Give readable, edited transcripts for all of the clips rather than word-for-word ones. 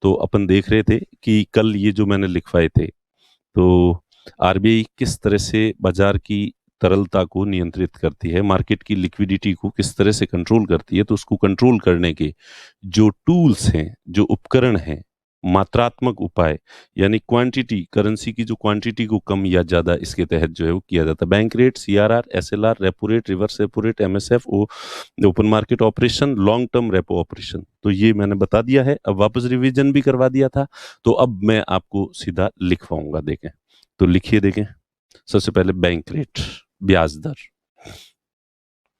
तो अपन देख रहे थे कि कल ये जो मैंने लिखवाए थे, तो आरबीआई किस तरह से बाजार की तरलता को नियंत्रित करती है, मार्केट की लिक्विडिटी को किस तरह से कंट्रोल करती है, तो उसको कंट्रोल करने के जो टूल्स हैं, जो उपकरण हैं, मात्रात्मक उपाय, यानी क्वांटिटी, करेंसी की जो क्वांटिटी को कम या ज्यादा इसके तहत जो है वो किया जाता है। Bank rate, CRR, SLR, repo rate, reverse repo rate, MSF, open market operation, long term repo operation, तो ये मैंने बता दिया है। अब वापस रिवीजन भी करवा दिया था, तो अब मैं आपको सीधा लिखवाऊंगा। देखें तो लिखिए, देखें। सबसे पहले बैंक रेट, ब्याज दर।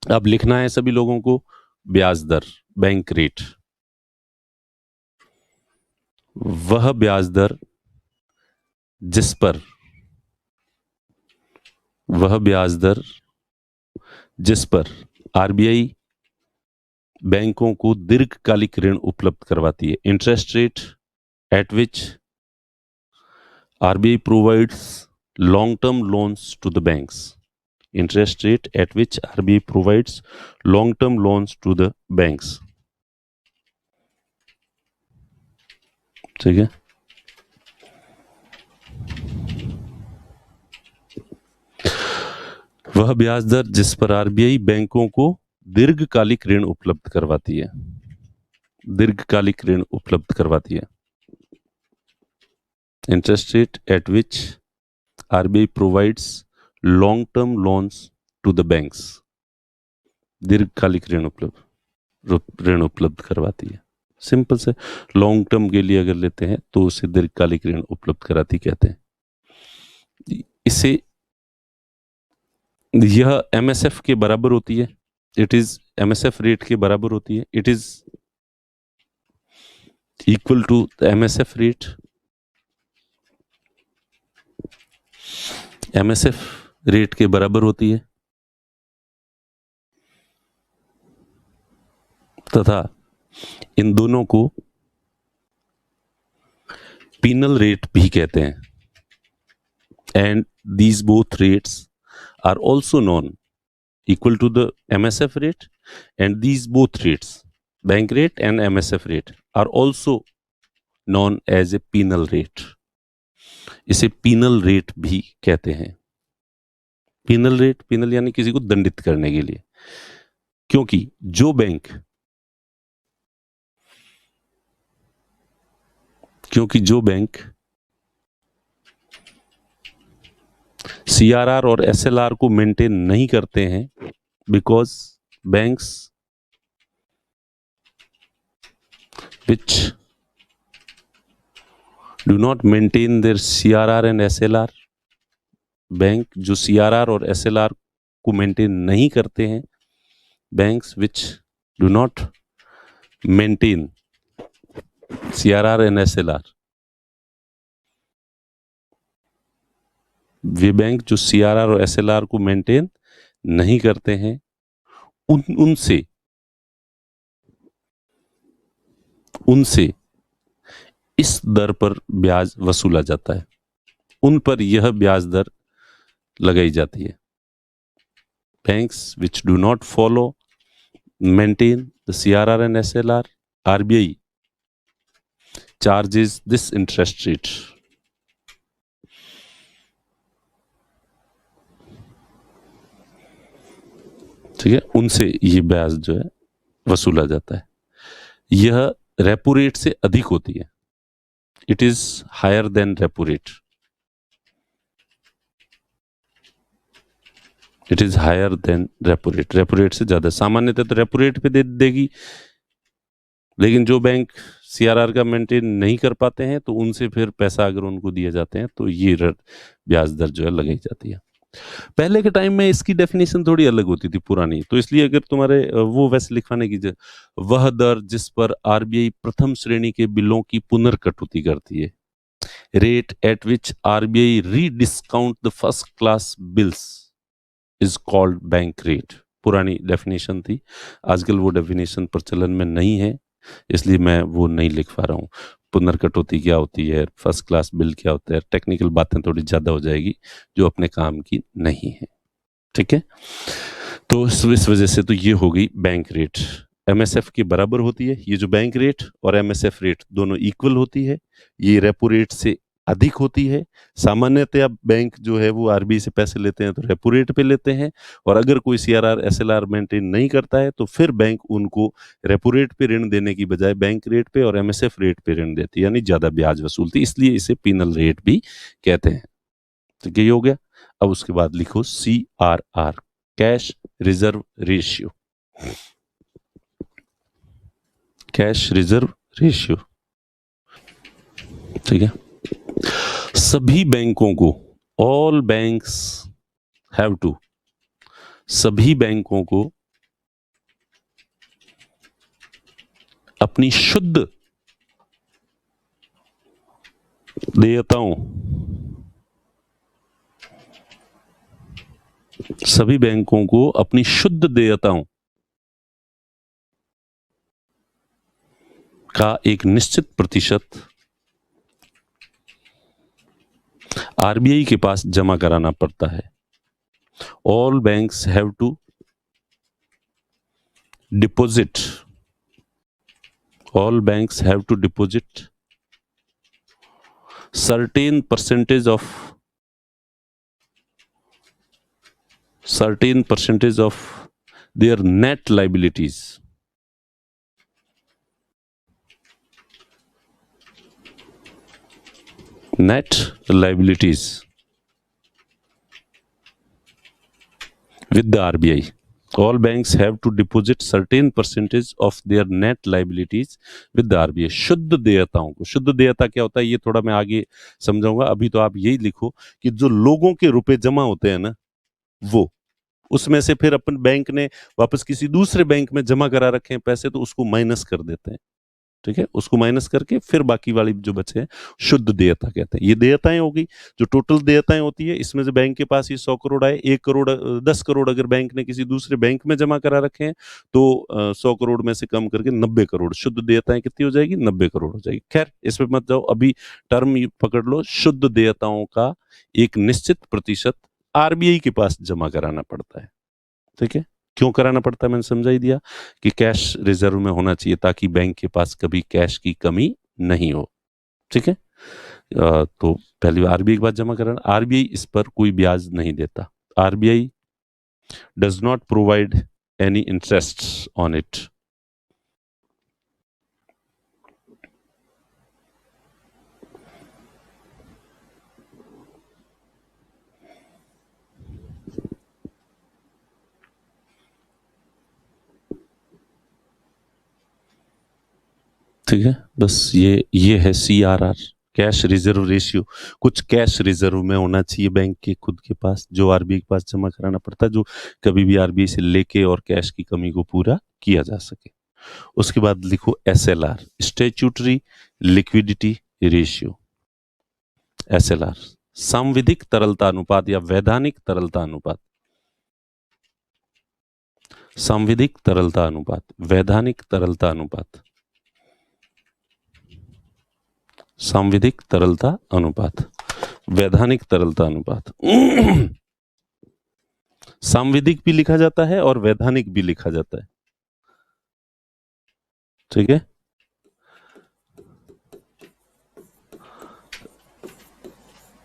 अब लिखना है सभी लोगों को ब्याज दर, बैंक रेट, वह ब्याज दर जिस पर, वह ब्याज दर जिस पर आरबीआई बैंकों को दीर्घकालिक ऋण उपलब्ध करवाती है। Interest rate at which RBI provides long term loans to the banks. Interest rate at which RBI provides long term loans to the banks. ठीक है। वह ब्याज दर जिस पर आरबीआई बैंकों को दीर्घकालिक ऋण उपलब्ध करवाती है, दीर्घकालिक ऋण उपलब्ध करवाती है। Interest rate at which RBI provides long term loans to the banks, दीर्घकालिक ऋण उपलब्ध करवाती है। सिंपल से, लॉन्ग टर्म के लिए अगर लेते हैं तो उसे दीर्घकालिक ऋण उपलब्ध कराती कहते हैं। इसे, यह एमएसएफ के बराबर होती है, इट इज एमएसएफ रेट के बराबर होती है, it is equal to MSF rate. MSF rate के बराबर होती है तथा इन दोनों को पीनल रेट भी कहते हैं। And these both rates are also known equal to the MSF rate, and these both rates, bank rate and MSF rate, are also known as a penal rate. इसे penal rate भी कहते हैं। penal rate, penal यानी किसी को दंडित करने के लिए, क्योंकि जो बैंक सीआरआर और एसएलआर को मेंटेन नहीं करते हैं, because banks which do not maintain their CRR and SLR, bank जो CRR और SLR को मेंटेन नहीं करते हैं, banks which do not maintain CRR and SLR, way bank जो CRR और SLR को मेंटेन नहीं करते हैं, उनसे इस दर पर ब्याज वसूला जाता है, उन पर यह ब्याज दर लगाई जाती है। Banks which do not follow maintain the CRR and SLR, RBI charges this interest rate. ठीक है, उनसे ये ब्याज जो है वसूला जाता है। यह रेपो रेट से अधिक होती है, it is higher than repo rate, it is higher than repo rate, repo rate से ज्यादा। सामान्यतः तो रेपो रेट पे दे देगी, लेकिन जो बैंक सीआरआर का मेंटेन नहीं कर पाते हैं तो उनसे फिर पैसा अगर उनको दिए जाते हैं तो ये ब्याज दर जो है लगाई जाती है। पहले के टाइम में इसकी डेफिनेशन थोड़ी अलग होती थी, पुरानी, तो इसलिए अगर तुम्हारे वो वैसे लिखवाने की, वह दर जिस पर आरबीआई प्रथम श्रेणी के बिलों की पुनर्कटौती करती है, rate at which RBI rediscount the first class bills is called bank rate. पुरानी डेफिनेशन थी, आजकल वो डेफिनेशन प्रचलन में नहीं है, इसलिए मैं वो नहीं लिख पा रहा हूँ। पुनर्कटौती क्या होती है, फर्स्ट क्लास बिल क्या होता है, टेक्निकल बातें थोड़ी ज़्यादा हो जाएगी जो अपने काम की नहीं है। ठीक है, तो इस वजह से तो ये हो गई बैंक रेट। एमएसएफ के बराबर होती है। ये जो बैंक रेट और एमएसएफ रेट दोनों इक्वल होती है। ये रेपो रेट से अधिक होती है। सामान्यतः बैंक जो है वो आरबीआई से पैसे लेते हैं तो रेपो रेट पे लेते हैं, और अगर कोई सीआरआर एसएलआर मेंटेन नहीं करता है तो फिर बैंक उनको रेपो रेट पे ऋण देने की बजाय बैंक रेट पे और एमएसएफ रेट पे ऋण देती है, यानी ज्यादा ब्याज वसूलती है, इसलिए इसे पिनल रेट भी कहते हैं। तो ये हो गया। अब उसके बाद लिखो CRR, cash reserve ratio. Cash reserve ratio, ठीक है। सभी बैंकों को, ऑल बैंक्स हैव टू, सभी बैंकों को अपनी शुद्ध देयताओं, सभी बैंकों को अपनी शुद्ध देयताओं का एक निश्चित प्रतिशत आरबीआई के पास जमा कराना पड़ता है। All banks have to deposit, all banks have to deposit certain percentage of their net liabilities, net liabilities with the RBI. All banks have to deposit certain percentage of their net liabilities with the RBI. शुद्ध देयताओं को, शुद्ध देयता क्या होता है ये थोड़ा मैं आगे समझाऊंगा, अभी तो आप यही लिखो कि जो लोगों के रुपए जमा होते हैं ना, वो उसमें से फिर अपन बैंक ने वापस किसी दूसरे बैंक में जमा करा रखे हैं पैसे, तो उसको माइनस कर देते हैं, ठीक है। उसको माइनस करके फिर बाकी वाली जो बचे हैं शुद्ध देयता कहते हैं। ये देयताएं होगी, जो टोटल देयताएं होती है, इसमें से बैंक के पास ये 100 करोड़ आए, 1 करोड़ 10 करोड़ अगर बैंक ने किसी दूसरे बैंक में जमा करा रखे हैं तो 100 करोड़ में से कम करके 90 करोड़, शुद्ध देयताएं कितनी हो जाएगी? 90 करोड़ हो जाएगी। खैर इसमें मत जाओ, अभी टर्म पकड़ लो, शुद्ध देयताओं का एक निश्चित प्रतिशत आरबीआई के पास जमा कराना पड़ता है, ठीक है। क्यों कराना पड़ता है मैंने समझा ही दिया कि कैश रिजर्व में होना चाहिए ताकि बैंक के पास कभी कैश की कमी नहीं हो, ठीक है। तो पहली बार आरबीआई के पास जमा कराना, आरबीआई इस पर कोई ब्याज नहीं देता, RBI does not provide any interest on it. ठीक है, बस ये है सीआरआर, कैश रिजर्व रेशियो। कुछ कैश रिजर्व में होना चाहिए बैंक के खुद के पास, जो आरबीआई के पास जमा कराना पड़ता है, जो कभी भी आरबीआई से लेके और कैश की कमी को पूरा किया जा सके। उसके बाद लिखो SLR, statutory liquidity ratio. SLR संविधिक तरलता अनुपात या वैधानिक तरलता अनुपात, संविधिक तरलता अनुपात, वैधानिक तरलता अनुपात, सांविधिक तरलता अनुपात, वैधानिक तरलता अनुपात। सांविधिक भी लिखा जाता है और वैधानिक भी लिखा जाता है, ठीक है।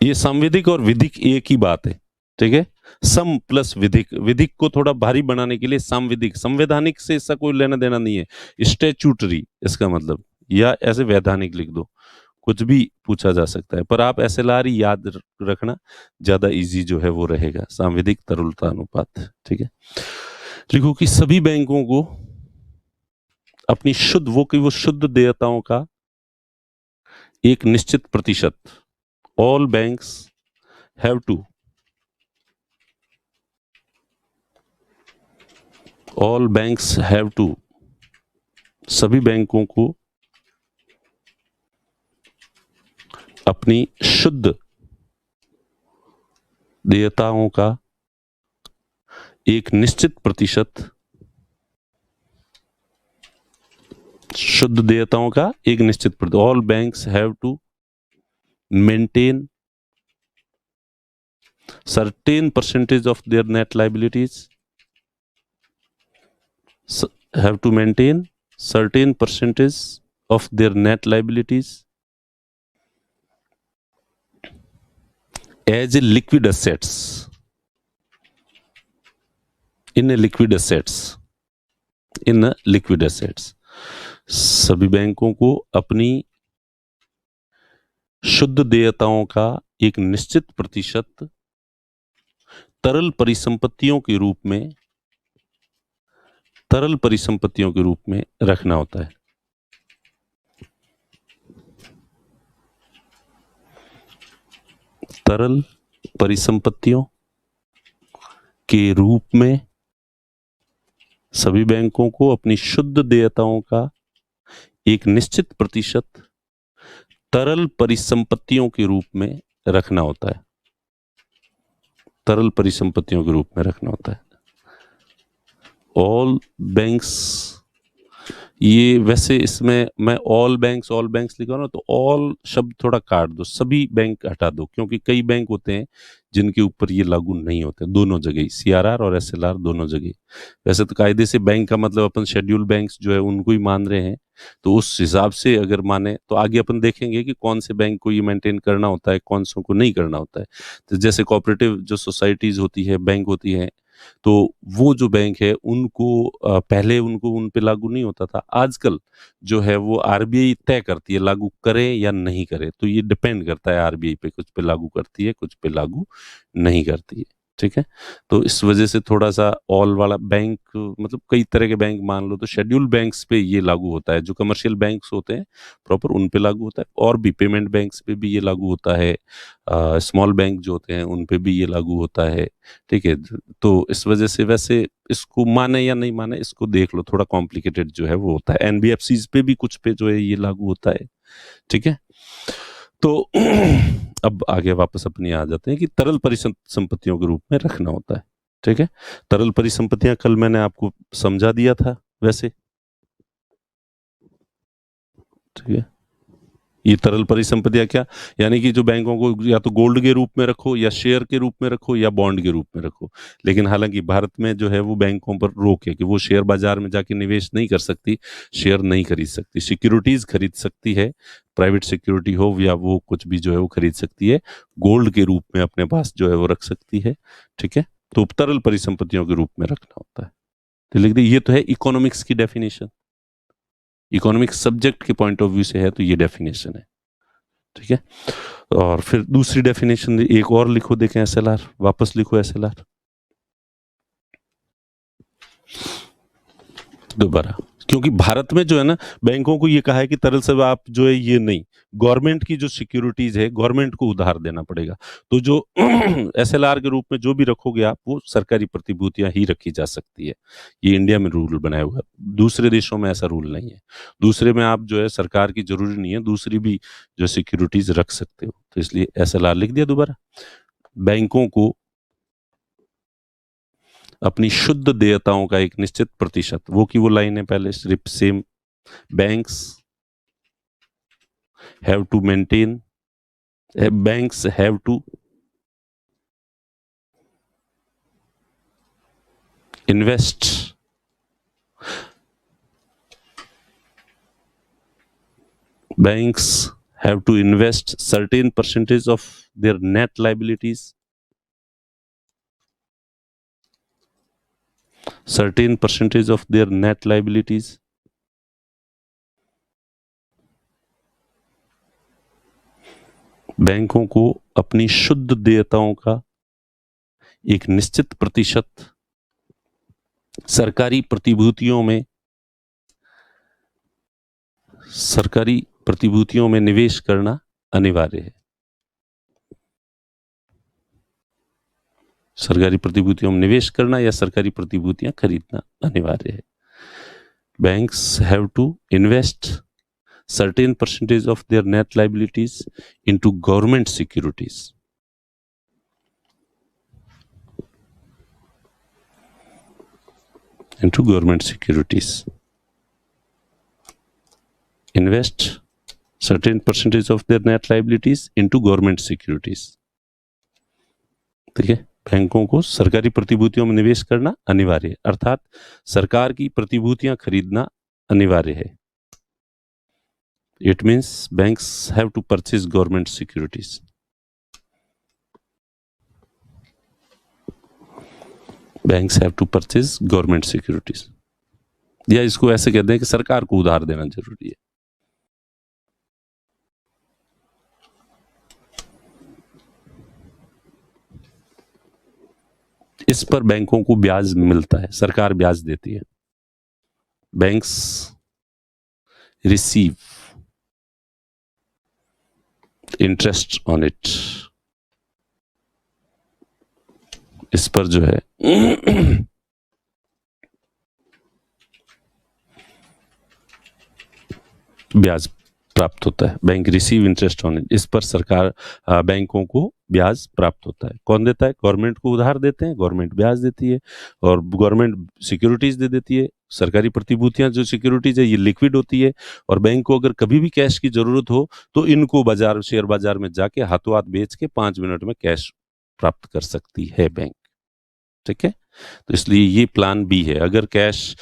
ये संविधिक और विधिक एक ही बात है, ठीक है। सम प्लस विधिक, विधिक को थोड़ा भारी बनाने के लिए संविधिक, संवैधानिक से इसका कोई लेना देना नहीं है, स्टैट्यूटरी इसका मतलब, या ऐसे वैधानिक लिख दो, कुछ भी पूछा जा सकता है, पर आप एसएलआर ही याद रखना, ज्यादा इजी जो है वो रहेगा, सांविधिक तरलता अनुपात, ठीक है। लिखो कि सभी बैंकों को अपनी शुद्ध, वो शुद्ध देयताओं का एक निश्चित प्रतिशत, all banks have to, all banks have to, सभी बैंकों को अपनी शुद्ध देयताओं का एक निश्चित प्रतिशत, शुद्ध देयताओं का एक निश्चित प्रतिशत, all banks have to maintain certain percentage of their net liabilities, have to maintain certain percentage of their net liabilities as a liquid assets in a liquid assets. सभी बैंकों को अपनी शुद्ध देयताओं का एक निश्चित प्रतिशत तरल परिसंपत्तियों के रूप में रखना होता है। तरल परिसंपत्तियों के रूप में सभी बैंकों को अपनी शुद्ध देयताओं का एक निश्चित प्रतिशत तरल परिसंपत्तियों के रूप में रखना होता है। तरल परिसंपत्तियों के रूप में रखना होता है। ऑल बैंक्स, ये वैसे इसमें मैं ऑल बैंक्स लिखा ना, तो ऑल शब्द थोड़ा काट दो, सभी बैंक हटा दो, क्योंकि कई बैंक होते हैं जिनके ऊपर ये लागू नहीं होते। दोनों जगह सीआरआर और एसएलआर दोनों जगह। वैसे तो कायदे से बैंक का मतलब अपन शेड्यूल बैंक्स जो है उनको ही मान रहे हैं, तो उस हिसाब से अगर माने तो आगे अपन देखेंगे कि कौन से बैंक को ये मेंटेन करना होता है, कौन से को नहीं करना होता है। तो जैसे कोऑपरेटिव जो सोसाइटीज होती है, बैंक होती है, तो वो जो बैंक है उनको पहले उनको उन पे लागू नहीं होता था। आजकल जो है वो आरबीआई तय करती है लागू करे या नहीं करे, तो ये डिपेंड करता है आरबीआई पे, कुछ पे लागू करती है, कुछ पे लागू नहीं करती है। ठीक है, तो इस वजह से थोड़ा सा ऑल वाला बैंक, मतलब कई तरह के बैंक मान लो, तो शेड्यूल बैंक्स पे ये लागू होता है। जो कमर्शियल बैंक्स होते हैं प्रॉपर उन पे लागू होता है, और भी पेमेंट बैंक्स पे भी ये लागू होता है, स्मॉल बैंक जो होते हैं उन पे भी ये लागू होता है। ठीक है, तो इस वजह से वैसे इसको माने या नहीं माने इसको देख लो, थोड़ा कॉम्प्लिकेटेड जो है वो होता है। एनबीएफसीज पे भी कुछ पे जो है ये लागू होता है। ठीक है, तो अब आगे वापस अपनी आ जाते हैं कि तरल परिसंपत्तियों के रूप में रखना होता है। ठीक है, तरल परिसंपत्तियां कल मैंने आपको समझा दिया था वैसे। ठीक है, ये तरल परिसंपत्तियां क्या, यानी कि जो बैंकों को या तो गोल्ड के रूप में रखो, या शेयर के रूप में रखो, या बॉन्ड के रूप में रखो। लेकिन हालांकि भारत में जो है वो बैंकों पर रोक है कि वो शेयर बाजार में जाके निवेश नहीं कर सकती, शेयर नहीं खरीद सकती, सिक्योरिटीज खरीद सकती है, प्राइवेट सिक्योरिटी हो या वो कुछ भी जो है वो खरीद सकती है, गोल्ड के रूप में अपने पास जो है वो रख सकती है। ठीक है, तो तरल परिसंपत्तियों के रूप में रखना होता है। तो लिख दी, ये तो है इकोनॉमिक्स की डेफिनेशन, इकोनॉमिक्स सब्जेक्ट के पॉइंट ऑफ व्यू से है तो ये डेफिनेशन है। ठीक है, और फिर दूसरी डेफिनेशन एक और लिखो, देखें एसएलआर, वापस लिखो एसएलआर दोबारा, क्योंकि भारत में जो है ना बैंकों को ये कहा है कि तरल से आप जो है ये नहीं, गवर्नमेंट की जो सिक्योरिटीज है गवर्नमेंट को उधार देना पड़ेगा। तो जो एसएलआर के रूप में जो भी रखोगे आप, वो सरकारी प्रतिभूतियां ही रखी जा सकती है। ये इंडिया में रूल बनाया हुआ है, दूसरे देशों में ऐसा रूल नहीं है। दूसरे में आप जो है सरकार की जरूरी नहीं है, दूसरी भी जो सिक्योरिटीज रख सकते हो, तो इसलिए एसएलआर लिख दिया दोबारा। बैंकों को अपनी शुद्ध देयताओं का एक निश्चित प्रतिशत, वो की वो लाइन है पहले सिर्फ same, banks have to maintain, banks have to invest banks have to invest certain percentage of their net liabilities, certain percentage of their net liabilities बैंकों को अपनी शुद्ध देयताओं का एक निश्चित प्रतिशत सरकारी प्रतिभूतियों में निवेश करना अनिवार्य है। सरकारी प्रतिभूतियों में निवेश करना या सरकारी प्रतिभूतियां खरीदना अनिवार्य है। Banks have to invest certain percentage of their net liabilities into government securities. Into government securities. Invest certain percentage of their net liabilities into government securities. ठीक है, बैंकों को सरकारी प्रतिभूतियों में निवेश करना अनिवार्य है, अर्थात सरकार की प्रतिभूतियां खरीदना अनिवार्य है। It means banks have to purchase government securities. Banks have to purchase government securities, या इसको ऐसे कहते हैं कि सरकार को उधार देना जरूरी है। इस पर बैंकों को ब्याज मिलता है, सरकार ब्याज देती है। Banks receive interest on it. इस पर जो है ब्याज प्राप्त होता है। Bank receive interest on it, इस पर सरकार बैंकों को ब्याज प्राप्त होता है। कौन देता है? गवर्नमेंट को उधार देते हैं, गवर्नमेंट ब्याज देती है, और गवर्नमेंट सिक्योरिटीज दे देती है। सरकारी प्रतिभूतियां जो सिक्योरिटीज है ये लिक्विड होती है, और बैंक को अगर कभी भी कैश की जरूरत हो तो इनको बाजार, शेयर बाजार में जाके हाथों हाथ बेच के 5 मिनट में कैश प्राप्त कर सकती है बैंक। ठीक है, तो इसलिए ये प्लान बी है। अगर कैश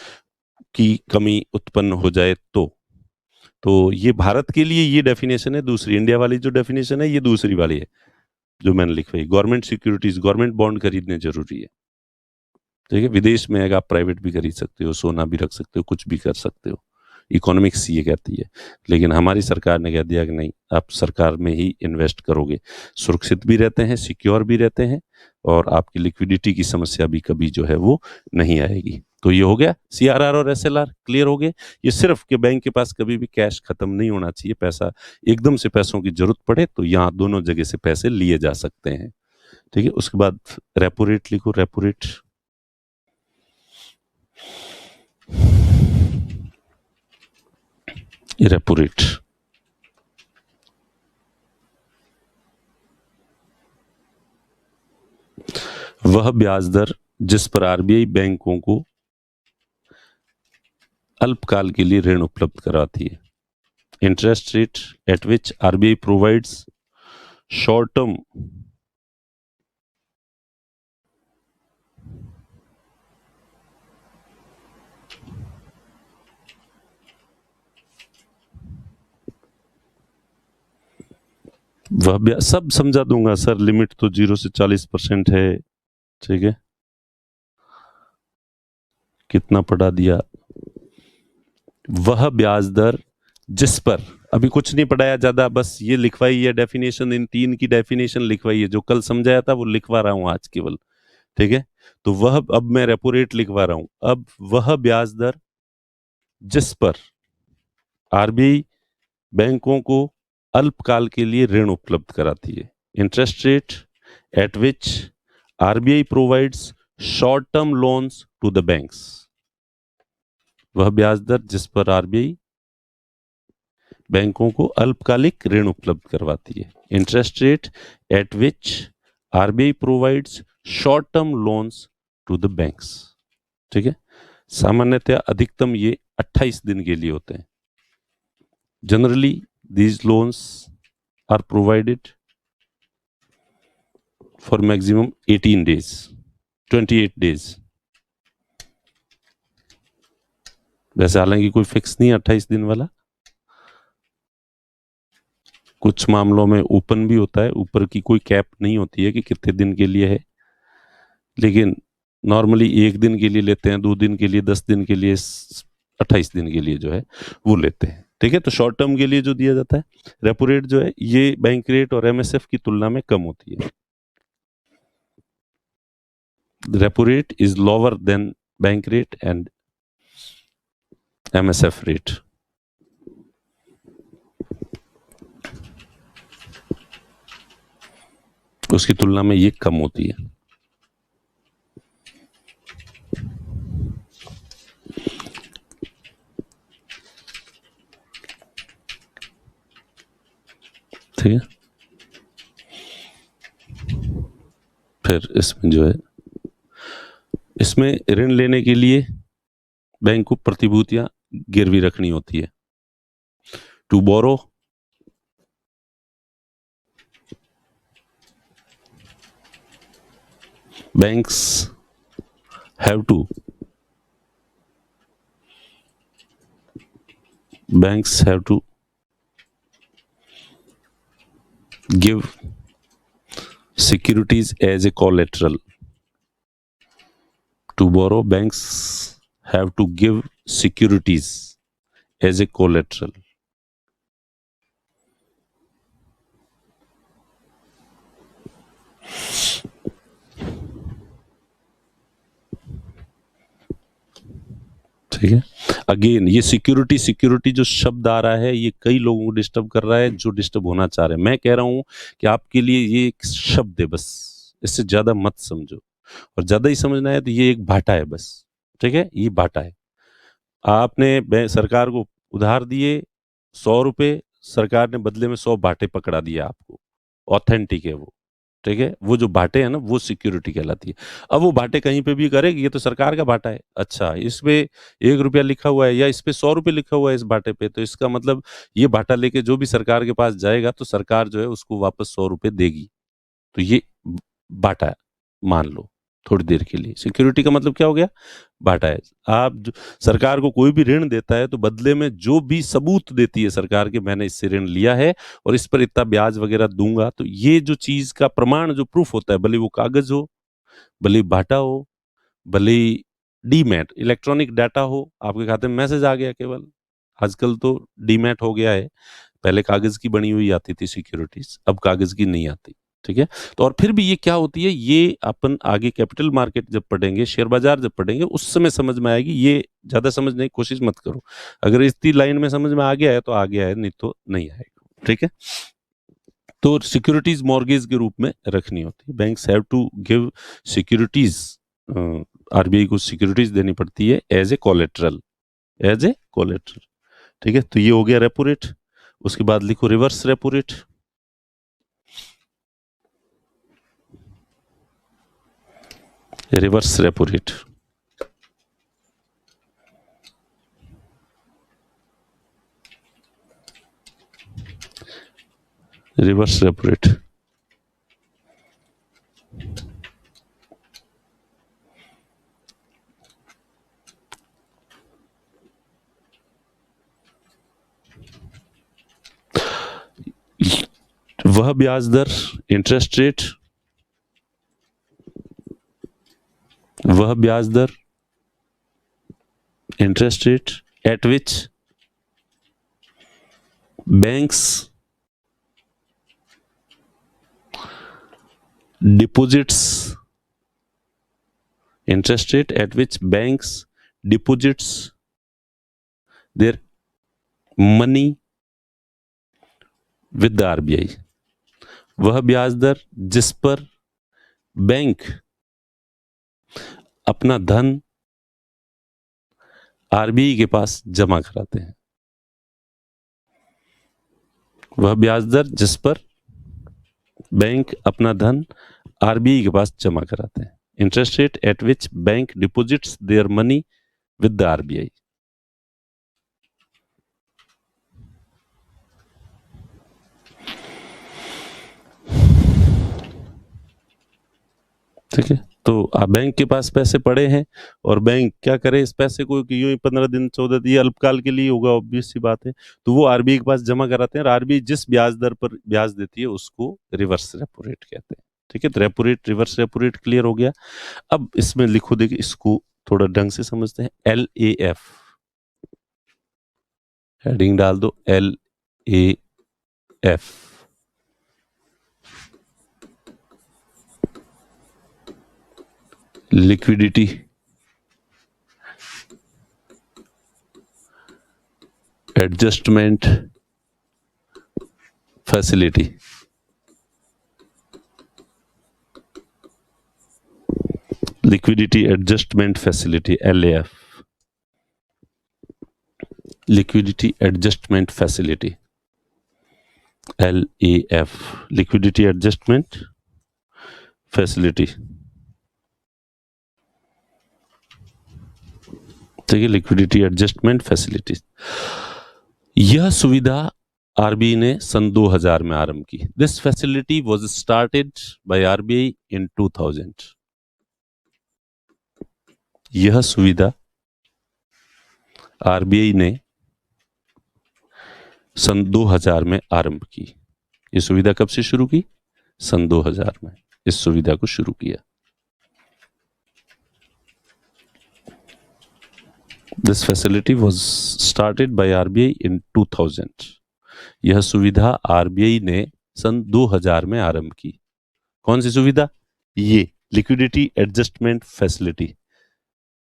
की कमी उत्पन्न हो जाए तो ये भारत के लिए ये डेफिनेशन है। दूसरी इंडिया वाली जो डेफिनेशन है ये दूसरी वाली है जो मैंने लिखवाई। गवर्नमेंट सिक्योरिटीज, गवर्नमेंट बॉन्ड खरीदने जरूरी है। ठीक है, विदेश में अगर आप प्राइवेट भी खरीद सकते हो, सोना भी रख सकते हो, कुछ भी कर सकते हो, इकोनॉमिक्स ये कहती है। लेकिन हमारी सरकार ने कह दिया कि नहीं, आप सरकार में ही इन्वेस्ट करोगे, सुरक्षित भी रहते हैं, सिक्योर भी रहते हैं, और आपकी लिक्विडिटी की समस्या भी कभी जो है वो नहीं आएगी। तो ये हो गया सीआरआर और एसएलआर, क्लियर हो गए। ये सिर्फ कि बैंक के पास कभी भी कैश खत्म नहीं होना चाहिए। पैसा एकदम से पैसों की जरूरत पड़े तो यहाँ दोनों जगह से पैसे लिए जा सकते हैं। ठीक है, उसके बाद रेपो रेट लिखो। रेपो रेट रेपो रेट वह ब्याज दर जिस पर आरबीआई बैंकों को अल्पकाल के लिए ऋण उपलब्ध कराती है। Interest rate at which RBI provides short term वह सब समझा दूंगा सर। लिमिट तो 0 से 40% है। ठीक है, कितना पढ़ा दिया? वह ब्याज दर जिस पर, अभी कुछ नहीं पढ़ाया ज्यादा, बस ये लिखवाई है डेफिनेशन, इन तीन की डेफिनेशन लिखवाई है। जो कल समझाया था वो लिखवा रहा हूं आज केवल। ठीक है, तो वह, अब मैं रेपो रेट लिखवा रहा हूं। अब वह ब्याज दर जिस पर आरबीआई बैंकों को अल्पकाल के लिए ऋण उपलब्ध कराती है। Interest rate at which RBI provides short term loans to the banks. वह ब्याज दर जिस पर आरबीआई बैंकों को अल्पकालिक ऋण उपलब्ध करवाती है। Interest rate at which RBI provides short term loans to the banks. ठीक है, सामान्यतः अधिकतम ये 28 दिन के लिए होते हैं। Generally these loans are provided for maximum 18 days, 28 days। वैसे हालांकि कोई फिक्स नहीं 28 दिन वाला, कुछ मामलों में ओपन भी होता है, ऊपर की कोई कैप नहीं होती है कि कितने दिन के लिए है, लेकिन नॉर्मली 1 दिन के लिए लेते हैं, 2 दिन के लिए, 10 दिन के लिए, 28 दिन के लिए जो है वो लेते हैं। ठीक है, तो शॉर्ट टर्म के लिए जो दिया जाता है, रेपो रेट जो है ये बैंक रेट और एमएसएफ की तुलना में कम होती है। Repo rate is lower than bank rate and MSF rate. उसकी तुलना में ये कम होती है। ठीक है, फिर इसमें जो है, इसमें ऋण लेने के लिए बैंक को प्रतिभूतियां गिरवी रखनी होती है। To borrow banks have to give securities as a collateral. To borrow, banks have to give securities as a collateral. ठीक है। अगेन ये सिक्योरिटी जो शब्द आ रहा है ये कई लोगों को डिस्टर्ब कर रहा है जो डिस्टर्ब होना चाह रहे हैं। मैं कह रहा हूं कि आपके लिए ये एक शब्द है बस, इससे ज्यादा मत समझो, और ज्यादा ही समझना है तो ये एक भाटा है बस। ठीक है, ये भाटा है। आपने सरकार को उधार दिए 100 रुपए, सरकार ने बदले में 100 बाटे पकड़ा दिया आपको, ऑथेंटिक है वो। ठीक है, वो जो बाटे है ना वो सिक्योरिटी कहलाती है। अब वो बाटे कहीं पे भी करेगी, ये तो सरकार का बाटा है। अच्छा, इस पे 1 रुपया लिखा हुआ है या इस पे 100 रुपये लिखा हुआ है इस बाटे पे, तो इसका मतलब ये बाटा लेके जो भी सरकार के पास जाएगा तो सरकार जो है उसको वापस 100 रुपये देगी। तो ये बाटा मान लो थोड़ी देर के लिए। सिक्योरिटी का मतलब क्या हो गया? बाटा है। सरकार को कोई भी ऋण देता है तो बदले में जो भी सबूत देती है सरकार के मैंने इससे ऋण लिया है और इस पर इतना ब्याज वगैरह दूंगा, तो ये जो चीज का प्रमाण जो प्रूफ होता है, भले वो कागज हो, भले बाटा हो, भले डीमैट इलेक्ट्रॉनिक डाटा हो, आपके खाते में मैसेज आ गया केवल। आजकल तो डीमैट हो गया है, पहले कागज की बनी हुई आती थी सिक्योरिटीज, अब कागज की नहीं आती। ठीक है, तो और फिर भी ये क्या होती है, ये अपन आगे कैपिटल मार्केट जब पढ़ेंगे, शेयर बाजार जब पढ़ेंगे, उस समय समझ में आएगी। ये ज्यादा समझने की कोशिश मत करो। अगर इतनी लाइन में समझ में आ गया है तो आ गया है, नहीं तो नहीं आएगा। ठीक है, तो सिक्योरिटीज मॉर्गेज के रूप में रखनी होती है। Banks have to give securities, RBI को सिक्योरिटीज देनी पड़ती है as a collateral, as a collateral. ठीक है, तो ये हो गया रेपो रेट। उसके बाद लिखो reverse repo rate. Reverse repo rate, reverse repo rate वह ब्याज दर, इंटरेस्ट रेट, वह ब्याज दर, interest rate at which banks deposits, interest rate at which banks deposits their money with the RBI। वह ब्याज दर जिस पर बैंक अपना धन आरबीआई के पास जमा कराते हैं। वह ब्याज दर जिस पर बैंक अपना धन आरबीआई के पास जमा कराते हैं। Interest rate at which bank deposits their money with the RBI. ठीक है, तो आप बैंक के पास पैसे पड़े हैं और बैंक क्या करे इस पैसे को कि यूं ही 15 दिन 14 दिन, ये अल्पकाल के लिए होगा, ऑब्वियस सी बात है, तो वो आरबीआई के पास जमा कराते हैं और आरबीआई जिस ब्याज दर पर ब्याज देती है उसको रिवर्स रेपो रेट कहते हैं। ठीक है, तो repo rate, reverse repo rate clear हो गया। अब इसमें लिखो, देखिए इसको थोड़ा ढंग से समझते हैं। LAF हेडिंग डाल दो, LAF liquidity adjustment facility. Liquidity adjustment facility, LAF, liquidity adjustment facility, LAF, liquidity adjustment facility. ठीक है, लिक्विडिटी एडजस्टमेंट फैसिलिटी। यह सुविधा आरबीआई ने सन 2000 में आरंभ की। This facility was started by RBI in 2000। यह सुविधा आरबीआई ने सन 2000 में आरंभ की। ये सुविधा कब से शुरू की? सन 2000 में इस सुविधा को शुरू किया। This facility was started by RBI in 2000. यह सुविधा आरबीआई ने सन 2000 में आरंभ की। कौन सी सुविधा? ये liquidity adjustment facility.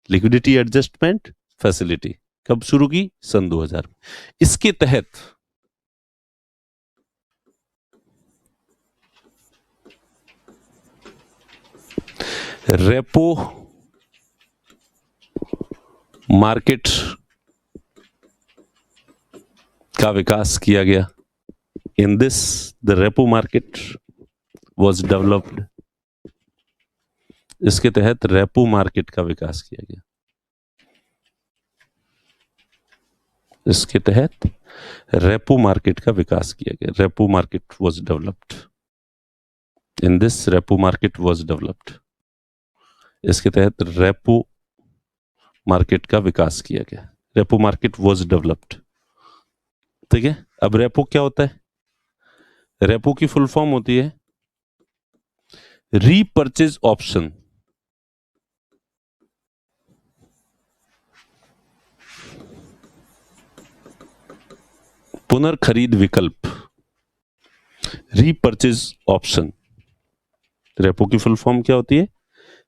Liquidity adjustment facility कब शुरू की? सन 2000 में। इसके तहत रेपो मार्केट का विकास किया गया। In this the repo market was developed. इसके तहत रेपो मार्केट का विकास किया गया। इसके तहत रेपो मार्केट का विकास किया गया। Repo market was developed. In this repo market was developed. इसके तहत रेपो मार्केट का विकास किया गया। Repo market was developed. ठीक है। अब रेपो क्या होता है? रेपो की फुल फॉर्म होती है रीपर्चेज ऑप्शन। पुनर्खरीद विकल्प। Repurchase option. रेपो की फुल फॉर्म क्या होती है?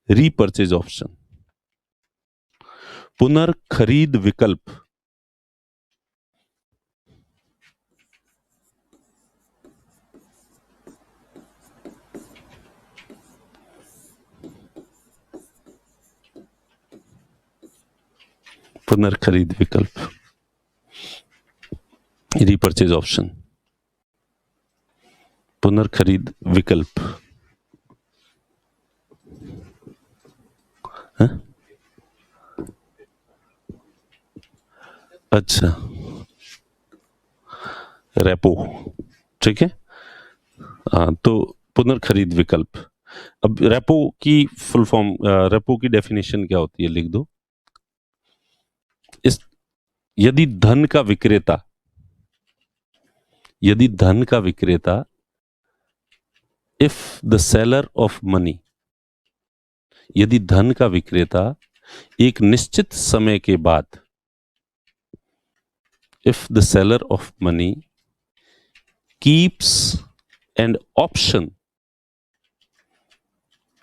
Repurchase option. पुनर्खरीद विकल्प। पुनर्खरीद विकल्प, रीपर्चेज ऑप्शन, पुनर्खरीद विकल्प। है? अच्छा, रेपो। ठीक है। तो पुनर्खरीद विकल्प। अब रेपो की फुल फॉर्म, रेपो की डेफिनेशन क्या होती है? लिख दो। यदि धन का विक्रेता if the seller of money, यदि धन का विक्रेता एक निश्चित समय के बाद, if the seller of money keeps an option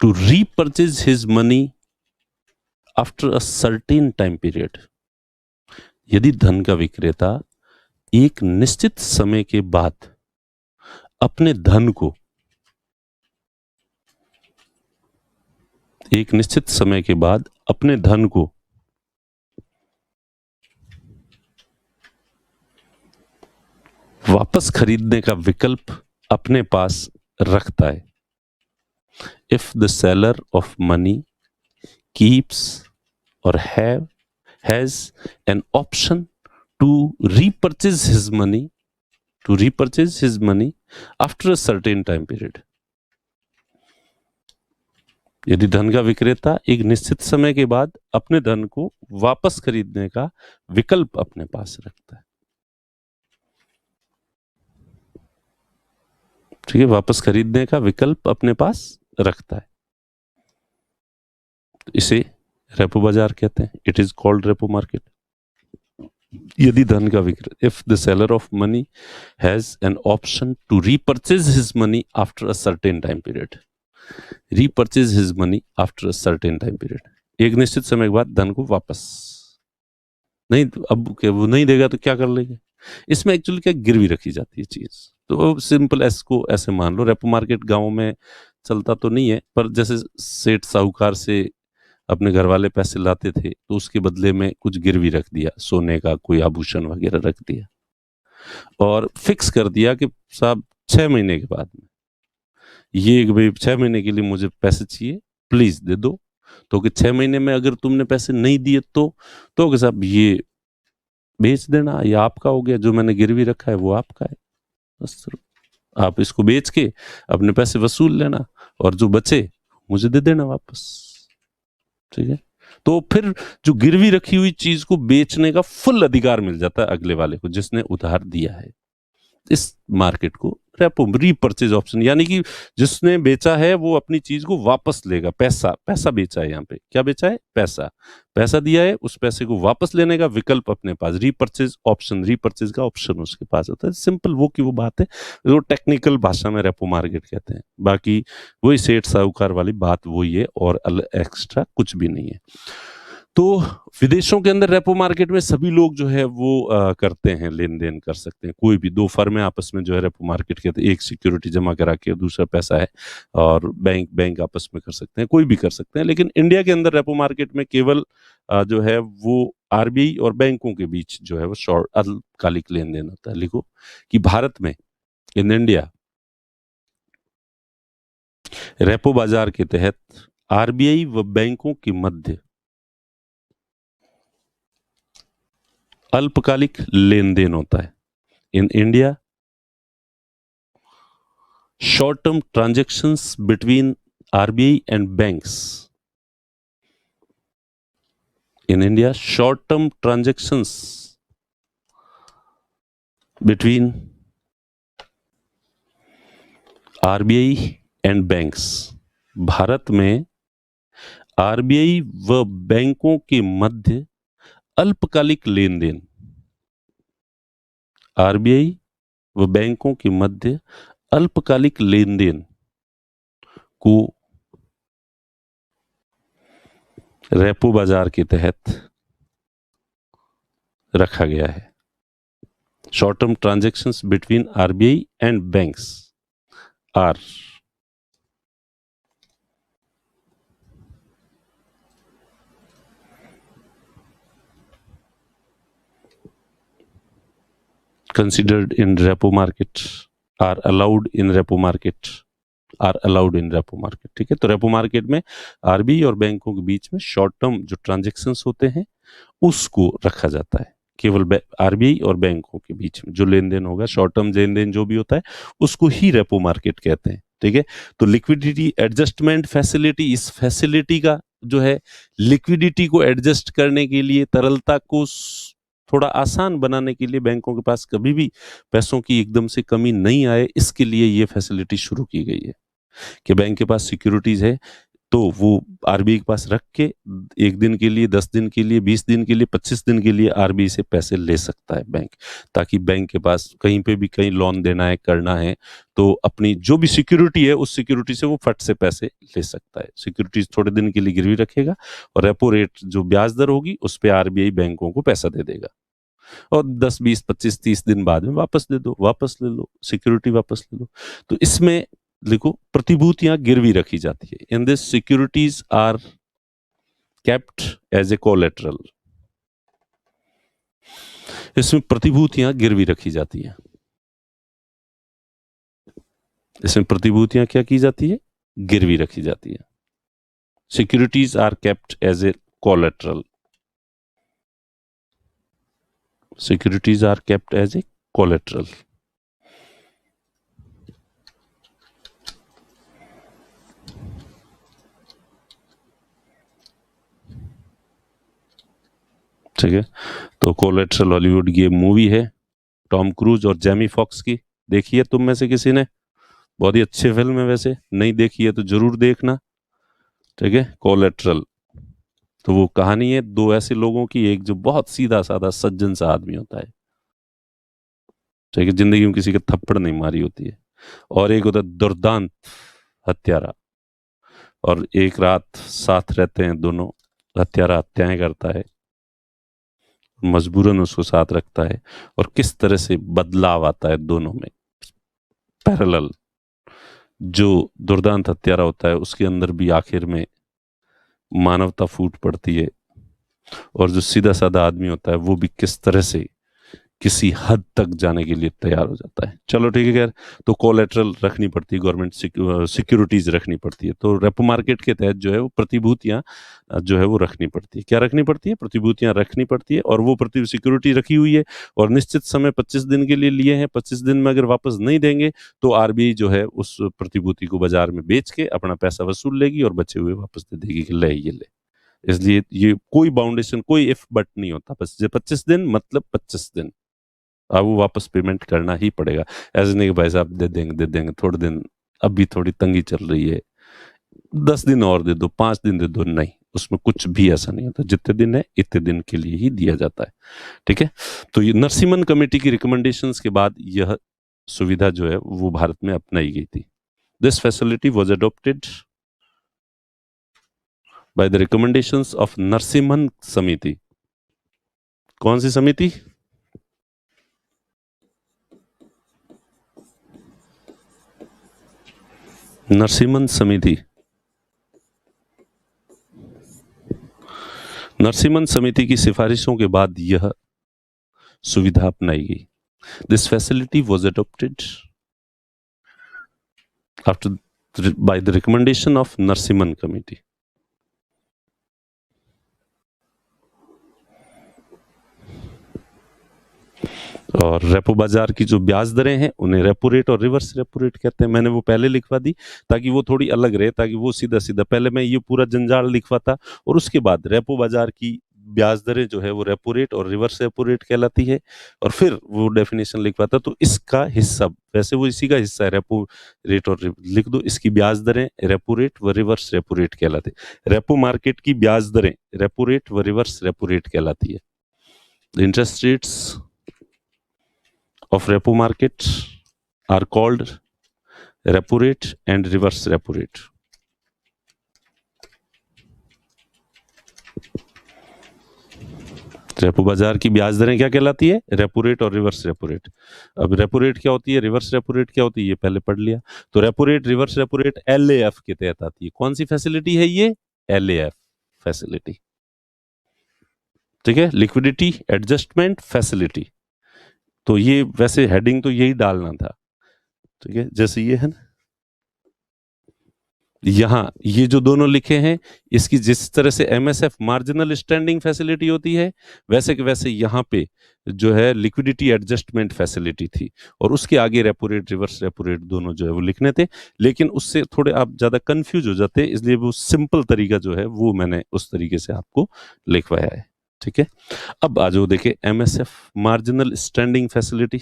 to repurchase his money after a certain time period, यदि धन का विक्रेता एक निश्चित समय के बाद अपने धन को, एक निश्चित समय के बाद अपने धन को वापस खरीदने का विकल्प अपने पास रखता है। If the seller of money keeps और has an option to repurchase his money after a certain time period, यदि धन का विक्रेता एक निश्चित समय के बाद अपने धन को वापस खरीदने का विकल्प अपने पास रखता है। ठीक है, वापस खरीदने का विकल्प अपने पास रखता है, तो इसे रेपो बाजार कहते हैं। It is called repo market. यदि धन का विक्रेता, if the seller of money has an option to repurchase his money after a certain time period, repurchase his money after a certain time period, एक निश्चित समय के बाद धन को वापस नहीं, अब वो नहीं देगा तो क्या कर लेंगे? इसमें एक्चुअली क्या गिरवी रखी जाती है चीज, तो सिंपल एस को ऐसे मान लो। रेपो मार्केट गांवों में चलता तो नहीं है, पर जैसे सेठ साहूकार से अपने घर वाले पैसे लाते थे तो उसके बदले में कुछ गिरवी रख दिया, सोने का कोई आभूषण वगैरह रख दिया और फिक्स कर दिया कि साहब 6 महीने के बाद में ये, भाई 6 महीने के लिए मुझे पैसे चाहिए, प्लीज दे दो। तो कि 6 महीने में अगर तुमने पैसे नहीं दिए तो कि साहब ये बेच देना, ये आपका हो गया, जो मैंने गिरवी रखा है वो आपका है, बस आप इसको बेच के अपने पैसे वसूल लेना और जो बचे मुझे दे देना वापस। ठीक है, तो फिर जो गिरवी रखी हुई चीज को बेचने का फुल अधिकार मिल जाता है अगले वाले को, जिसने उधार दिया है। इस मार्केट को रेपो रीपर्चेज ऑप्शन, यानी कि जिसने बेचा है वो अपनी चीज को वापस लेगा। पैसा पैसा बेचा है, यहाँ पे क्या बेचा है? पैसा। पैसा दिया है, उस पैसे को वापस लेने का विकल्प अपने पास, रीपर्चेज ऑप्शन, रीपर्चेज का ऑप्शन उसके पास होता है। सिंपल वो की वो बात है, जो टेक्निकल भाषा में रेपो मार्केट कहते हैं। बाकी वही सेठ साहूकार वाली बात वही है, और एक्स्ट्रा कुछ भी नहीं है। तो विदेशों के अंदर रेपो मार्केट में सभी लोग जो है वो करते हैं, लेन देन कर सकते हैं। कोई भी दो फर्में आपस में जो है रेपो मार्केट के, एक सिक्योरिटी जमा करा के दूसरा पैसा है, और बैंक आपस में कर सकते हैं, कोई भी कर सकते हैं। लेकिन इंडिया के अंदर रेपो मार्केट में केवल जो है वो आरबीआई और बैंकों के बीच जो है वो शॉर्ट अल्पकालिक लेन देन होता है। लिखो कि भारत में, इन इंडिया, रेपो बाजार के तहत आरबीआई व बैंकों के मध्य अल्पकालिक लेन देन होता है। In India, short term transactions between RBI and banks. In India, short term transactions between RBI and banks. Bharat में आरबीआई व बैंकों के मध्य अल्पकालिक लेन देन, आरबीआई व बैंकों के मध्य अल्पकालिक लेन देन को रेपो बाजार के तहत रखा गया है। Short term transactions between RBI and banks are considered in repo market, are allowed in repo market, are allowed in repo market। ठीक है, तो रेपो मार्केट में आरबीआई और बैंकों के बीच में शॉर्ट टर्म जो ट्रांजैक्शंस होते हैं उसको रखा जाता है। केवल आरबीआई और बैंकों के बीच में जो लेन देन होगा, शॉर्ट टर्म लेन देन जो भी होता है, उसको ही रेपो मार्केट कहते हैं। ठीक है, तो लिक्विडिटी एडजस्टमेंट फैसिलिटी, इस फैसिलिटी का जो है लिक्विडिटी को एडजस्ट करने के लिए, तरलता को थोड़ा आसान बनाने के लिए, बैंकों के पास कभी भी पैसों की एकदम से कमी नहीं आए, इसके लिए ये फैसिलिटी शुरू की गई है कि बैंक के पास सिक्योरिटीज है तो वो आरबीआई के पास रख के 1 दिन के लिए, 10 दिन के लिए, 20 दिन के लिए, 25 दिन के लिए आरबीआई से पैसे ले सकता है बैंक, ताकि बैंक के पास कहीं पे भी कहीं लोन देना है, करना है, तो अपनी जो भी सिक्योरिटी है उस सिक्योरिटी से वो फट से पैसे ले सकता है। सिक्योरिटीज थोड़े दिन के लिए गिरवी रखेगा और रेपो रेट जो ब्याज दर होगी उस पर आरबीआई बैंकों को पैसा दे देगा, और 10, 20, 25, 30 दिन बाद में वापस दे दो, वापस ले लो, सिक्योरिटी वापस ले लो। तो इसमें लिखो प्रतिभूतियां गिरवी रखी जाती है। In this securities are kept as a collateral. इसमें प्रतिभूतियां गिरवी रखी जाती हैं। इसमें प्रतिभूतियां क्या की जाती है? गिरवी रखी जाती है। Securities are kept as a collateral. Securities are kept as a collateral। ठीक है, तो कोलेट्रल हॉलीवुड की मूवी है, टॉम क्रूज और जेमी फॉक्स की। देखी है तुम में से किसी ने? बहुत ही अच्छी फिल्म है, वैसे नहीं देखी है तो जरूर देखना। ठीक है, कोलेट्रल, तो वो कहानी है 2 ऐसे लोगों की, एक जो बहुत सीधा साधा सज्जन सा आदमी होता है, ठीक है, जिंदगी में किसी के थप्पड़ नहीं मारी होती है, और एक होता है दुर्दांत हत्यारा, और एक रात साथ रहते हैं दोनों। हत्यारा हत्याएं करता है, मजबूरन उसको साथ रखता है, और किस तरह से बदलाव आता है दोनों में पैरेलल। जो दुर्दांत हत्यारा होता है उसके अंदर भी आखिर में मानवता फूट पड़ती है, और जो सीधा साधा आदमी होता है वो भी किस तरह से किसी हद तक जाने के लिए तैयार हो जाता है। चलो ठीक है यार, तो कोलेटरल रखनी पड़ती है, गवर्नमेंट सिक्योरिटीज रखनी पड़ती है। तो रेपो मार्केट के तहत जो है वो प्रतिभूतियां जो है वो रखनी पड़ती है। क्या रखनी पड़ती है? प्रतिभूतियां रखनी पड़ती है, और वो प्रति सिक्योरिटी रखी हुई है और निश्चित समय 25 दिन के लिए लिए हैं। 25 दिन में अगर वापस नहीं देंगे तो आरबीआई जो है उस प्रतिभूति को बाजार में बेच के अपना पैसा वसूल लेगी और बचे हुए वापस दे देगी कि ले ये ले। इसलिए ये कोई बाउंडेशन, कोई इफ बट नहीं होता, बस ये 25 दिन मतलब 25 दिन अब वो वापस पेमेंट करना ही पड़ेगा। ऐसे नहीं कि भाई साहब दे देंगे थोड़े दिन, अभी थोड़ी तंगी चल रही है, 10 दिन और दे दो, 5 दिन दे दो, नहीं, उसमें कुछ भी ऐसा नहीं होता, जितने दिन है इतने दिन के लिए ही दिया जाता है। ठीक है, तो ये नरसिम्हन कमेटी की रिकमेंडेशंस के बाद यह सुविधा जो है वो भारत में अपनाई गई थी। This facility was adopted by the recommendations of Narasimhan समिति। कौन सी समिति? नरसिम्हन समिति। नरसिम्हन समिति की सिफारिशों के बाद यह सुविधा अपनाई गई। This facility was adopted after by the recommendation of Narasimhan committee. और रेपो बाजार की जो ब्याज दरें हैं उन्हें रेपो रेट और रिवर्स रेपो रेट कहते हैं। मैंने वो पहले लिखवा दी ताकि वो थोड़ी अलग रहे, ताकि वो सीधा सीधा, पहले मैं ये पूरा जंजाल लिखवाता और उसके बाद रेपो बाजार की ब्याज दरें जो है वो रेपो रेट और रिवर्स रेपो रेट कहलाती है, और फिर वो डेफिनेशन लिखवाता। तो इसका हिस्सा, वैसे वो इसी का हिस्सा है, रेपो रेट और लिख दो, इसकी ब्याज दरें रेपो रेट व रिवर्स रेपो रेट कहलाते। रेपो मार्केट की ब्याज दरें रेपो रेट व रिवर्स रेपो रेट कहलाती है। The interest rates of repo market are called repo rate and reverse repo rate. Repo बाजार की ब्याज दरें क्या कहलाती है? रेपो रेट और रिवर्स रेपो रेट। अब रेपो रेट क्या होती है, रिवर्स रेपो रेट क्या होती है, ये पहले पढ़ लिया। तो repo rate, reverse repo rate LAF के तहत आती है। कौन सी फैसिलिटी है ये? LAF facility. ठीक है, लिक्विडिटी एडजस्टमेंट फैसिलिटी। तो ये वैसे हेडिंग तो यही डालना था। ठीक है, जैसे ये है ना, यहां ये जो दोनों लिखे हैं, इसकी जिस तरह से MSF मार्जिनल स्टैंडिंग फैसिलिटी होती है, वैसे के वैसे यहां पे जो है लिक्विडिटी एडजस्टमेंट फैसिलिटी थी, और उसके आगे repo rate, reverse repo rate दोनों जो है वो लिखने थे। लेकिन उससे थोड़े आप ज्यादा कंफ्यूज हो जाते, इसलिए वो सिंपल तरीका जो है वो मैंने उस तरीके से आपको लिखवाया है। ठीक है, अब आ जाओ देखे MSF marginal standing facility.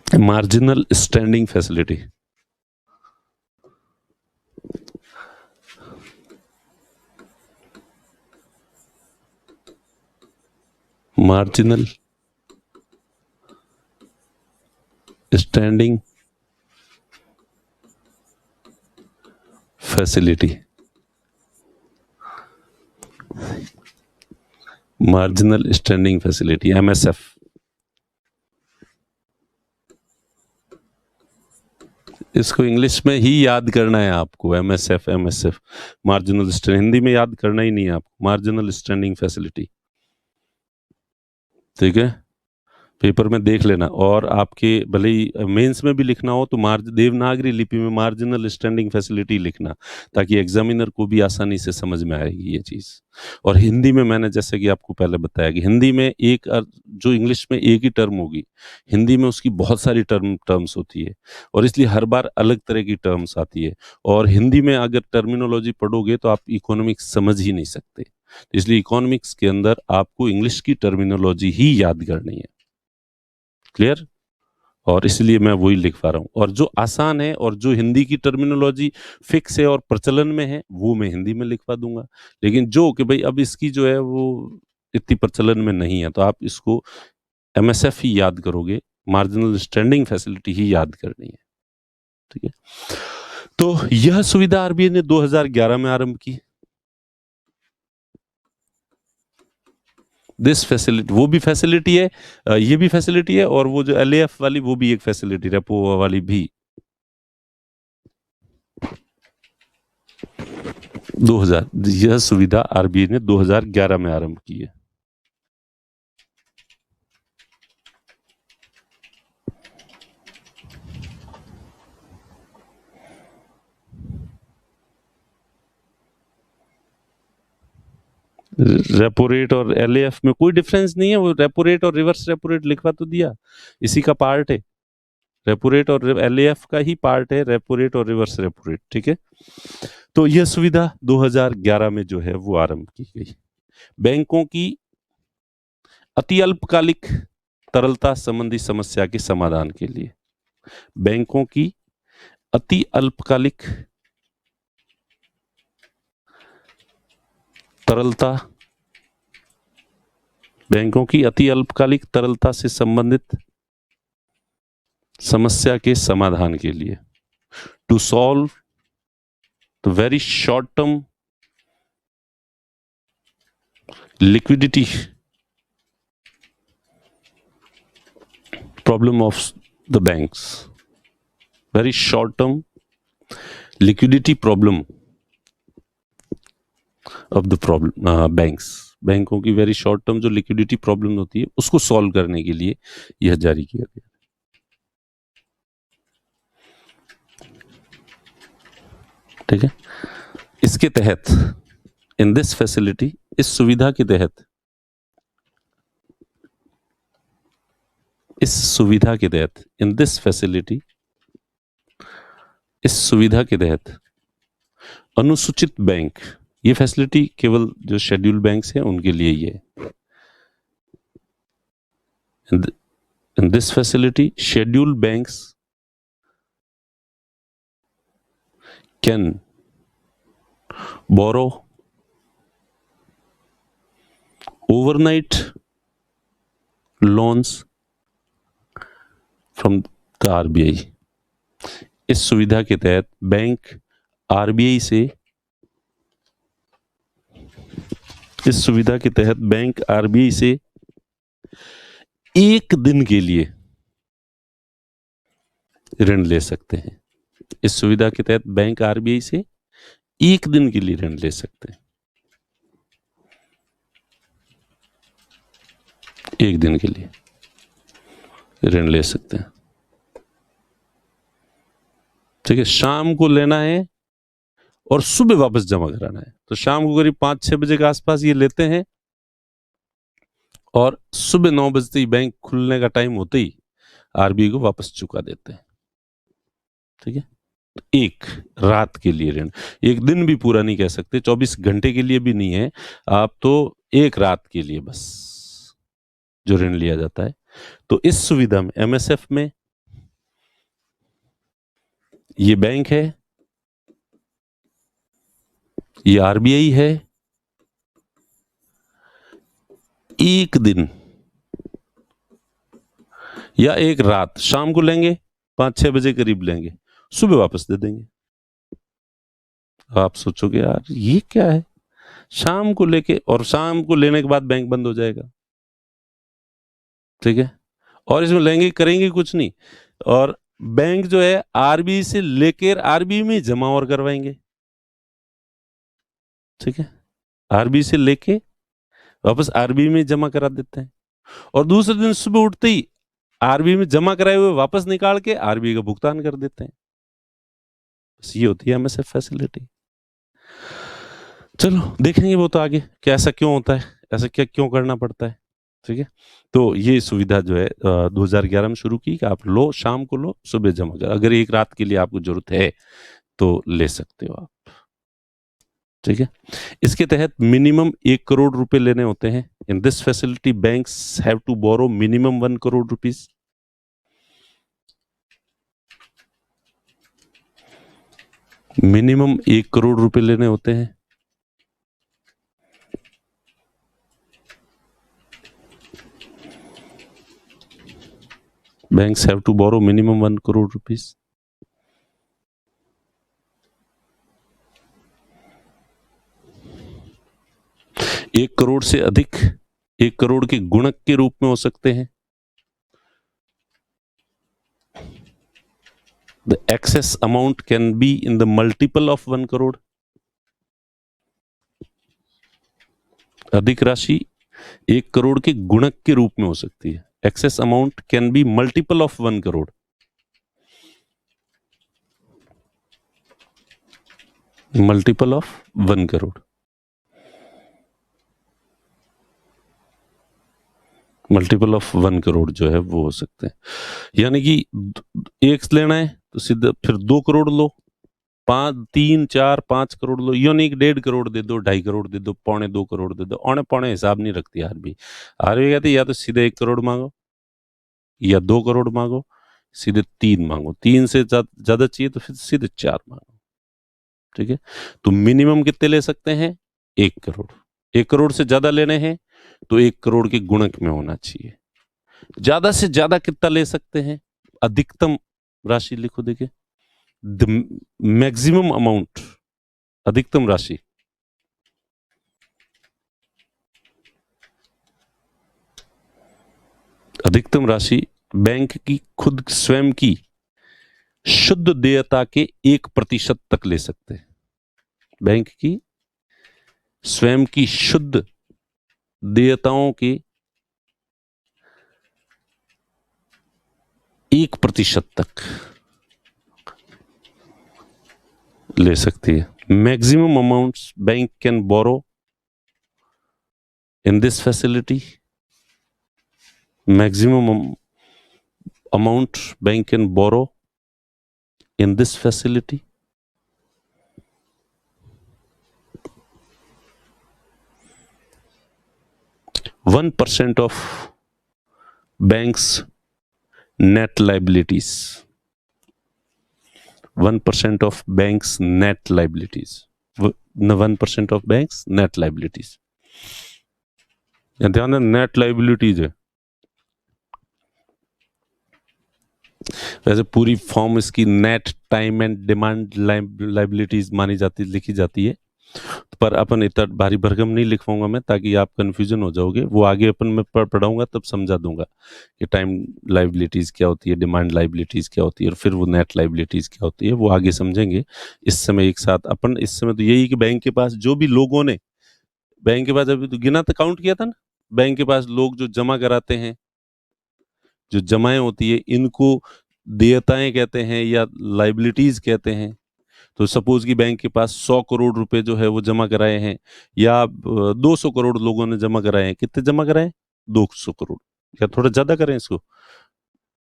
Marginal standing facility, marginal standing facility, marginal standing facility MSF। इसको इंग्लिश में ही याद करना है आपको, MSF मार्जिनल स्टैंडिंग, हिंदी में याद करना ही नहीं है आपको, मार्जिनल स्टैंडिंग फैसिलिटी। ठीक है, पेपर में देख लेना, और आपके भले ही मेंस में भी लिखना हो तो देवनागरी लिपि में मार्जिनल स्टैंडिंग फैसिलिटी लिखना, ताकि एग्जामिनर को भी आसानी से समझ में आएगी ये चीज़। और हिंदी में मैंने जैसे कि आपको पहले बताया कि हिंदी में एक जो इंग्लिश में एक ही टर्म होगी, हिंदी में उसकी बहुत सारी टर्म्स होती है, और इसलिए हर बार अलग तरह की टर्म्स आती है, और हिंदी में अगर टर्मिनोलॉजी पढ़ोगे तो आप इकोनॉमिक्स समझ ही नहीं सकते। इसलिए इकोनॉमिक्स के अंदर आपको इंग्लिश की टर्मिनोलॉजी ही याद करनी है। क्लियर? और इसलिए मैं वही लिख पा रहा हूँ, और जो आसान है और जो हिंदी की टर्मिनोलॉजी फिक्स है और प्रचलन में है वो मैं हिंदी में लिखवा दूंगा। लेकिन जो कि भाई अब इसकी जो है वो इतनी प्रचलन में नहीं है, तो आप इसको MSF ही याद करोगे, मार्जिनल स्टैंडिंग फैसिलिटी ही याद करनी है। ठीक है, तो यह सुविधा RBI ने 2011 में आरंभ की। दिस फैसिलिटी, वो भी फैसिलिटी है, ये भी फैसिलिटी है, और वो जो LAF वाली वो भी एक फैसिलिटी, रेपो वाली भी 2000, यह सुविधा RBI ने 2011 में आरंभ की है। रेपो रेट और LAF में कोई डिफरेंस नहीं है, वो रेपो रेट और रिवर्स रेपो रेट लिखवा तो दिया, इसी का पार्ट है। रेपो रेट और एलएएफ का ही पार्ट है रेपो रेट और रिवर्स रेपो रेट, ठीक है। तो यह सुविधा 2011 में जो है वो आरंभ की गई। बैंकों की अति अल्पकालिक तरलता संबंधी समस्या के समाधान के लिए, बैंकों की अति अल्पकालिक तरलता, बैंकों की अति अल्पकालिक तरलता से संबंधित समस्या के समाधान के लिए, to solve the very short term liquidity problem of the banks, very short term liquidity problem of the problem banks, बैंकों की वेरी शॉर्ट टर्म जो लिक्विडिटी प्रॉब्लम होती है उसको सॉल्व करने के लिए यह जारी किया गया। ठीक है, इसके तहत इन दिस फैसिलिटी, इस सुविधा के तहत, इस सुविधा के तहत, इन दिस फैसिलिटी, इस सुविधा के तहत अनुसूचित बैंक, ये फैसिलिटी केवल जो शेड्यूल बैंक्स हैं उनके लिए ही है। In this facility schedule banks can borrow overnight loans from the RBI। इस सुविधा के तहत बैंक आरबीआई से, इस सुविधा के तहत बैंक आरबीआई से एक दिन के लिए ऋण ले सकते हैं। इस सुविधा के तहत बैंक आरबीआई से एक दिन के लिए ऋण ले सकते हैं, एक दिन के लिए ऋण ले सकते हैं। ठीक है, शाम को लेना है और सुबह वापस जमा कराना है। तो शाम को करीब 5-6 बजे के आसपास ये लेते हैं और सुबह 9 बजते ही बैंक खुलने का टाइम होते ही आरबीआई को वापस चुका देते हैं। ठीक है, एक रात के लिए ऋण, एक दिन भी पूरा नहीं कह सकते, 24 घंटे के लिए भी नहीं है आप, तो एक रात के लिए बस जो ऋण लिया जाता है। तो इस सुविधा में, एमएसएफ में, ये बैंक है, ये आरबीआई है, एक दिन या एक रात, शाम को लेंगे 5-6 बजे करीब लेंगे, सुबह वापस दे देंगे। आप सोचोगे यार ये क्या है, शाम को लेके, और शाम को लेने के बाद बैंक बंद हो जाएगा। ठीक है, और इसमें लेंगे करेंगे कुछ नहीं, और बैंक जो है आरबीआई से लेकर आरबीआई में जमा और करवाएंगे। ठीक है, आरबीआई से लेके वापस आरबीआई में जमा करा देते हैं, और दूसरे दिन सुबह उठते ही आरबीआई में जमा कराए हुए वापस निकाल के आरबीआई का भुगतान कर देते हैं। बस ये होती है एमएसएफ फैसिलिटी। चलो देखेंगे वो तो आगे, क्या ऐसा क्यों होता है, ऐसा क्या क्यों करना पड़ता है। ठीक है, तो ये सुविधा जो है 2011 में शुरू की कि आप लो, शाम को लो, सुबह जमा कर, अगर एक रात के लिए आपको जरूरत है तो ले सकते हो आप। ठीक है, इसके तहत मिनिमम 1 करोड़ रुपए लेने होते हैं। In this facility banks have to borrow minimum 1 crore rupees. Minimum 1 crore रुपए लेने होते हैं। Banks have to borrow minimum 1 crore rupees. एक करोड़ से अधिक 1 करोड़ के गुणक के रूप में हो सकते हैं। The excess amount can be in the multiple of 1 crore. अधिक राशि 1 करोड़ के गुणक के रूप में हो सकती है। Excess amount can be multiple of 1 crore. Multiple of 1 crore. Multiple of 1 crore जो है वो हो सकते हैं। यानी कि एक लेना है तो सीधा फिर 2 करोड़ लो, 3, 4, 5 करोड़ लो, यानी कि 1.5 करोड़ दे दो, 2.5 करोड़ दे दो, 2.25 करोड़ दे दो। औने पौने हिसाब नहीं रखती आरबी। आरबी कहती या तो सीधे 1 करोड़ मांगो या 2 करोड़ मांगो, सीधे 3 मांगो, 3 से ज्यादा चाहिए तो फिर सीधे 4 मांगो। ठीक है, तो मिनिमम कितने ले सकते हैं? 1 करोड़। 1 करोड़ से ज्यादा लेने हैं तो 1 करोड़ के गुणक में होना चाहिए। ज्यादा से ज्यादा कितना ले सकते हैं? अधिकतम राशि लिखो, देखिए, द मैक्सिमम अमाउंट, अधिकतम राशि। अधिकतम राशि बैंक की खुद स्वयं की शुद्ध देयता के 1% तक ले सकते हैं। बैंक की स्वयं की शुद्ध देयताओं के 1% तक ले सकती है। Maximum amounts bank can borrow in this facility, maximum amount bank can borrow in this facility, 1% of bank's net liabilities, 1% of bank's net liabilities, 1% of bank's net liabilities। ध्यान दें, नेट लाइबिलिटीज है। वैसे पूरी फॉर्म इसकी net time and demand liabilities मानी जाती, लिखी जाती है, पर अपन इतना भारी भरकम नहीं लिखवाऊंगा मैं, ताकि आप कंफ्यूजन हो जाओगे। वो आगे अपन मैं पढ़ाऊंगा तब समझा दूंगा कि टाइम लाइबिलिटीज क्या होती है, डिमांड लाइबिलिटीज क्या होती है, और फिर वो नेट लाइबिलिटीज क्या होती है, वो आगे समझेंगे। इस समय एक साथ अपन, इस समय तो यही कि बैंक के पास जो भी लोगों ने, बैंक के पास अभी तो गिना, तो काउंट किया था ना, बैंक के पास लोग जो जमा कराते हैं, जो जमाएं होती है, इनको देयताएं कहते हैं या लाइबिलिटीज कहते हैं। तो सपोज कि बैंक के पास 100 करोड़ रुपए जो है वो जमा कराए हैं, या 200 करोड़ लोगों ने जमा कराए हैं। कितने जमा कराए? 200 करोड़। या थोड़ा ज्यादा करें इसको,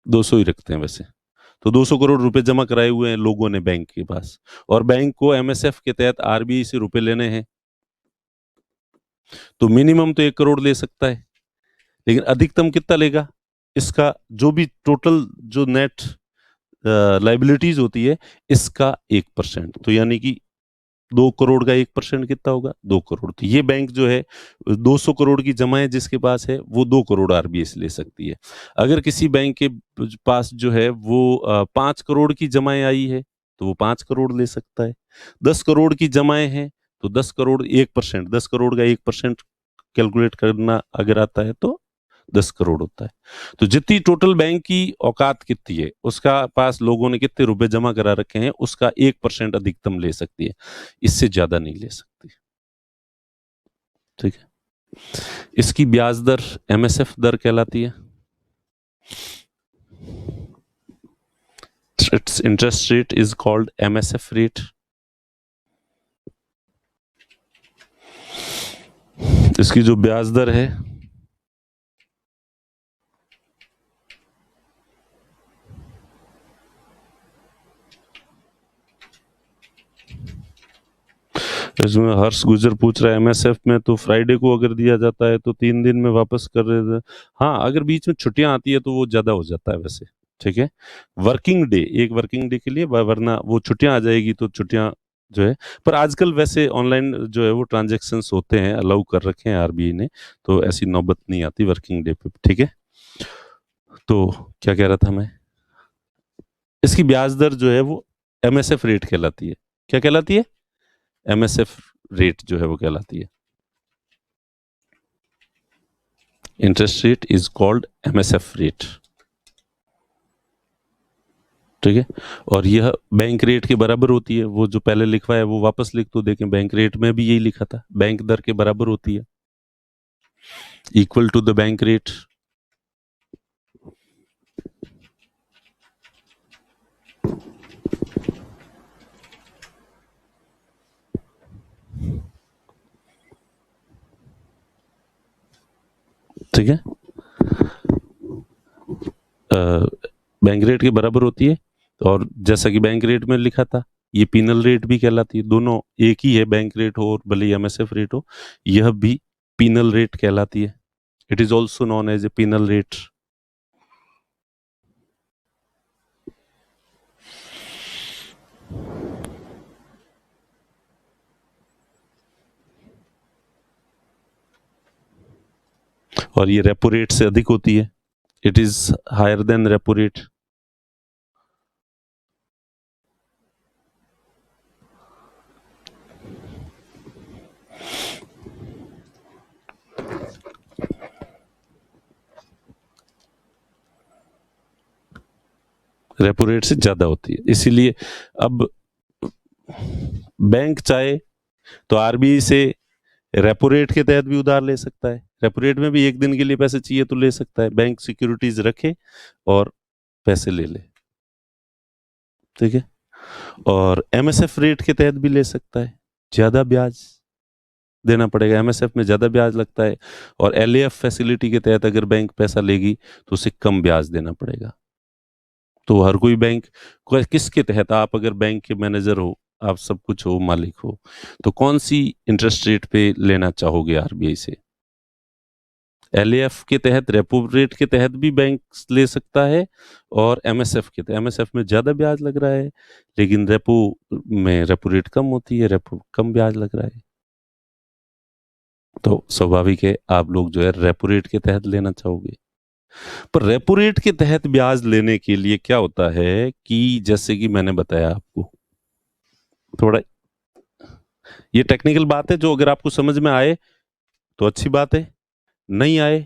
200 ही रखते हैं वैसे। तो 200 करोड़ रुपए जमा कराए हुए हैं लोगों ने बैंक के पास, और बैंक को एमएसएफ के तहत आरबीआई से रुपए लेने हैं, तो मिनिमम तो 1 करोड़ ले सकता है, लेकिन अधिकतम कितना लेगा? इसका जो भी टोटल जो नेट लाइबिलिटीज होती है, इसका 1%। तो यानी कि 2 करोड़ का 1% कितना होगा? 2 करोड़। तो ये बैंक जो है 200 करोड़ की जमाएं जिसके पास है, वो 2 करोड़ आरबीआई से ले सकती है। अगर किसी बैंक के पास जो है वो 5 करोड़ की जमाएं आई है, तो वो 5 करोड़ ले सकता है। 10 करोड़ की जमाएं हैं, तो 10 करोड़ 1%, 10 करोड़ का 1% कैलकुलेट करना अगर आता है तो 10 करोड़ होता है। तो जितनी टोटल बैंक की औकात कितनी है, उसका पास लोगों ने कितने रुपए जमा करा रखे हैं, उसका 1% अधिकतम ले सकती है, इससे ज्यादा नहीं ले सकती। ठीक है, इसकी ब्याज दर एमएसएफ दर कहलाती है। It's interest rate is called MSF rate. इसकी जो ब्याज दर है, इसमें हर्ष गुजर पूछ रहा है एमएसएफ में तो फ्राइडे को अगर दिया जाता है तो 3 दिन में वापस कर रहे थे। हाँ, अगर बीच में छुट्टियां आती है तो वो ज्यादा हो जाता है वैसे। ठीक है, वर्किंग डे, एक वर्किंग डे के लिए, वरना वो छुट्टियां आ जाएगी तो छुट्टियां जो है। पर आजकल वैसे ऑनलाइन जो है वो ट्रांजेक्शन्स होते हैं, अलाउ कर रखे हैं आरबीआई ने, तो ऐसी नौबत नहीं आती वर्किंग डे पे। ठीक है, तो क्या कह रहा था मैं, इसकी ब्याज दर जो है वो एमएसएफ रेट कहलाती है। क्या कहलाती है? एमएसएफ रेट जो है वो कहलाती है। Interest rate is called MSF rate. ठीक है, और यह बैंक रेट के बराबर होती है। वो जो पहले लिखवा है वो वापस लिख तो देखें, बैंक रेट में भी यही लिखा था, बैंक दर के बराबर होती है, equal to the bank rate. ठीक है, बैंक रेट के बराबर होती है। और जैसा कि बैंक रेट में लिखा था, ये पीनल रेट भी कहलाती है। दोनों एक ही है, बैंक रेट हो और भले एमएसएफ रेट हो, यह भी पीनल रेट कहलाती है। It is also known as a penal rate. और ये रेपो रेट से अधिक होती है। It is higher than repo rate. Repo rate से ज्यादा होती है। इसीलिए अब बैंक चाहे तो आरबीआई से रेपो रेट के तहत भी उधार ले सकता है। रेपो रेट में भी एक दिन के लिए पैसे चाहिए तो ले सकता है। बैंक सिक्योरिटीज रखे और पैसे ले ले, ठीक है। और एमएसएफ रेट के तहत भी ले सकता है, ज्यादा ब्याज देना पड़ेगा, एमएसएफ में ज्यादा ब्याज लगता है। और एलएएफ फैसिलिटी के तहत अगर बैंक पैसा लेगी तो उसे कम ब्याज देना पड़ेगा। तो हर कोई बैंक किसके तहत, आप अगर बैंक के मैनेजर हो, आप सब कुछ हो, मालिक हो, तो कौन सी इंटरेस्ट रेट पे लेना चाहोगे आरबीआई से? एलएएफ के तहत, रेपो रेट के तहत भी बैंक ले सकता है, और एमएसएफ के तहत। एमएसएफ में ज्यादा ब्याज लग रहा है, लेकिन रेपो में रेपो रेट कम होती है, रेपो कम ब्याज लग रहा है। तो स्वाभाविक है आप लोग जो है रेपो रेट के तहत लेना चाहोगे। पर रेपो रेट के तहत ब्याज लेने के लिए क्या होता है कि जैसे कि मैंने बताया आपको, थोड़ा ये टेक्निकल बात है, जो अगर आपको समझ में आए तो अच्छी बात है, नहीं आए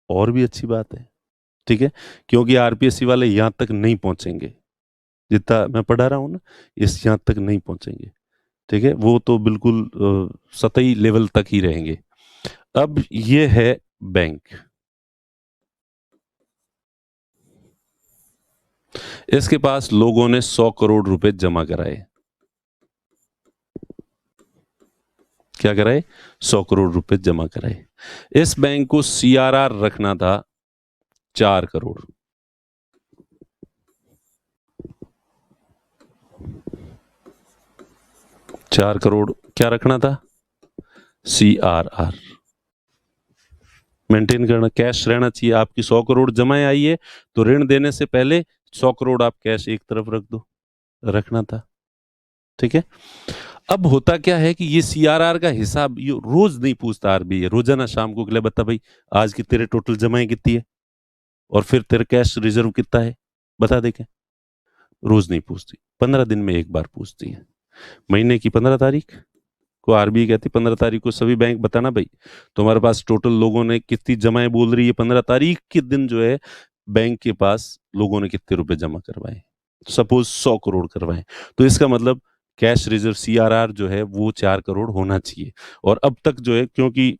और भी अच्छी बात है, ठीक है। क्योंकि आरपीएससी वाले यहां तक नहीं पहुंचेंगे, जितना मैं पढ़ा रहा हूं ना, इस यहां तक नहीं पहुंचेंगे, ठीक है। वो तो बिल्कुल सतही लेवल तक ही रहेंगे। अब ये है बैंक, इसके पास लोगों ने 100 करोड़ रुपए जमा कराए। क्या कराए? 100 करोड़ रुपए जमा कराए। इस बैंक को सीआरआर रखना था 4 करोड़। 4 करोड़ क्या रखना था? सीआरआर मेंटेन करना, कैश रहना चाहिए। आपकी 100 करोड़ जमाएं आई है तो ऋण देने से पहले 100 करोड़ आप कैश एक तरफ रख दो, रखना था, ठीक है। अब होता क्या है कि ये सीआरआर का हिसाब ये रोज नहीं पूछता आरबीआई, रोजाना शाम को बता भाई आज की तेरे टोटल जमाएं कितनी है और फिर तेरा कैश रिजर्व कितना है, बता दे क्या। रोज नहीं पूछती, 15 दिन में एक बार पूछती है। महीने की 15 तारीख को आरबीआई कहती 15 तारीख को सभी बैंक बताना भाई तुम्हारे पास टोटल लोगों ने कितनी जमाएं बोल रही है। 15 तारीख के दिन जो है बैंक के पास लोगों ने कितने रुपए जमा करवाए, सपोज 100 करोड़ करवाए, तो इसका मतलब कैश रिजर्व सीआरआर जो है वो 4 करोड़ होना चाहिए। और अब तक जो है, क्योंकि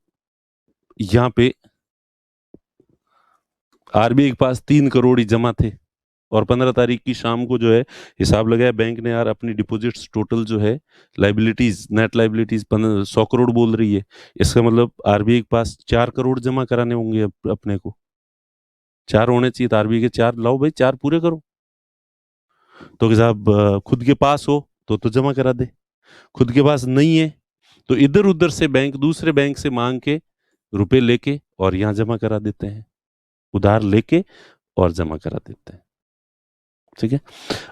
यहां पे आरबीआई के पास 3 करोड़ ही जमा थे, और 15 तारीख की शाम को जो है हिसाब लगाया बैंक ने, यार अपनी डिपॉजिट्स टोटल जो है लाइबिलिटीज, नेट लाइबिलिटीज 100 करोड़ बोल रही है, इसका मतलब आरबीआई के पास 4 करोड़ जमा कराने होंगे अपने को। 4 होने चाहिए, तो आरबीआई के 4 लाओ भाई, 4 पूरे करो। तो साहब खुद के पास हो तो जमा करा दे, खुद के पास नहीं है तो इधर उधर से बैंक, दूसरे बैंक से मांग के रुपए लेके और यहां जमा करा देते हैं, उधार लेके और जमा करा देते हैं, ठीक है।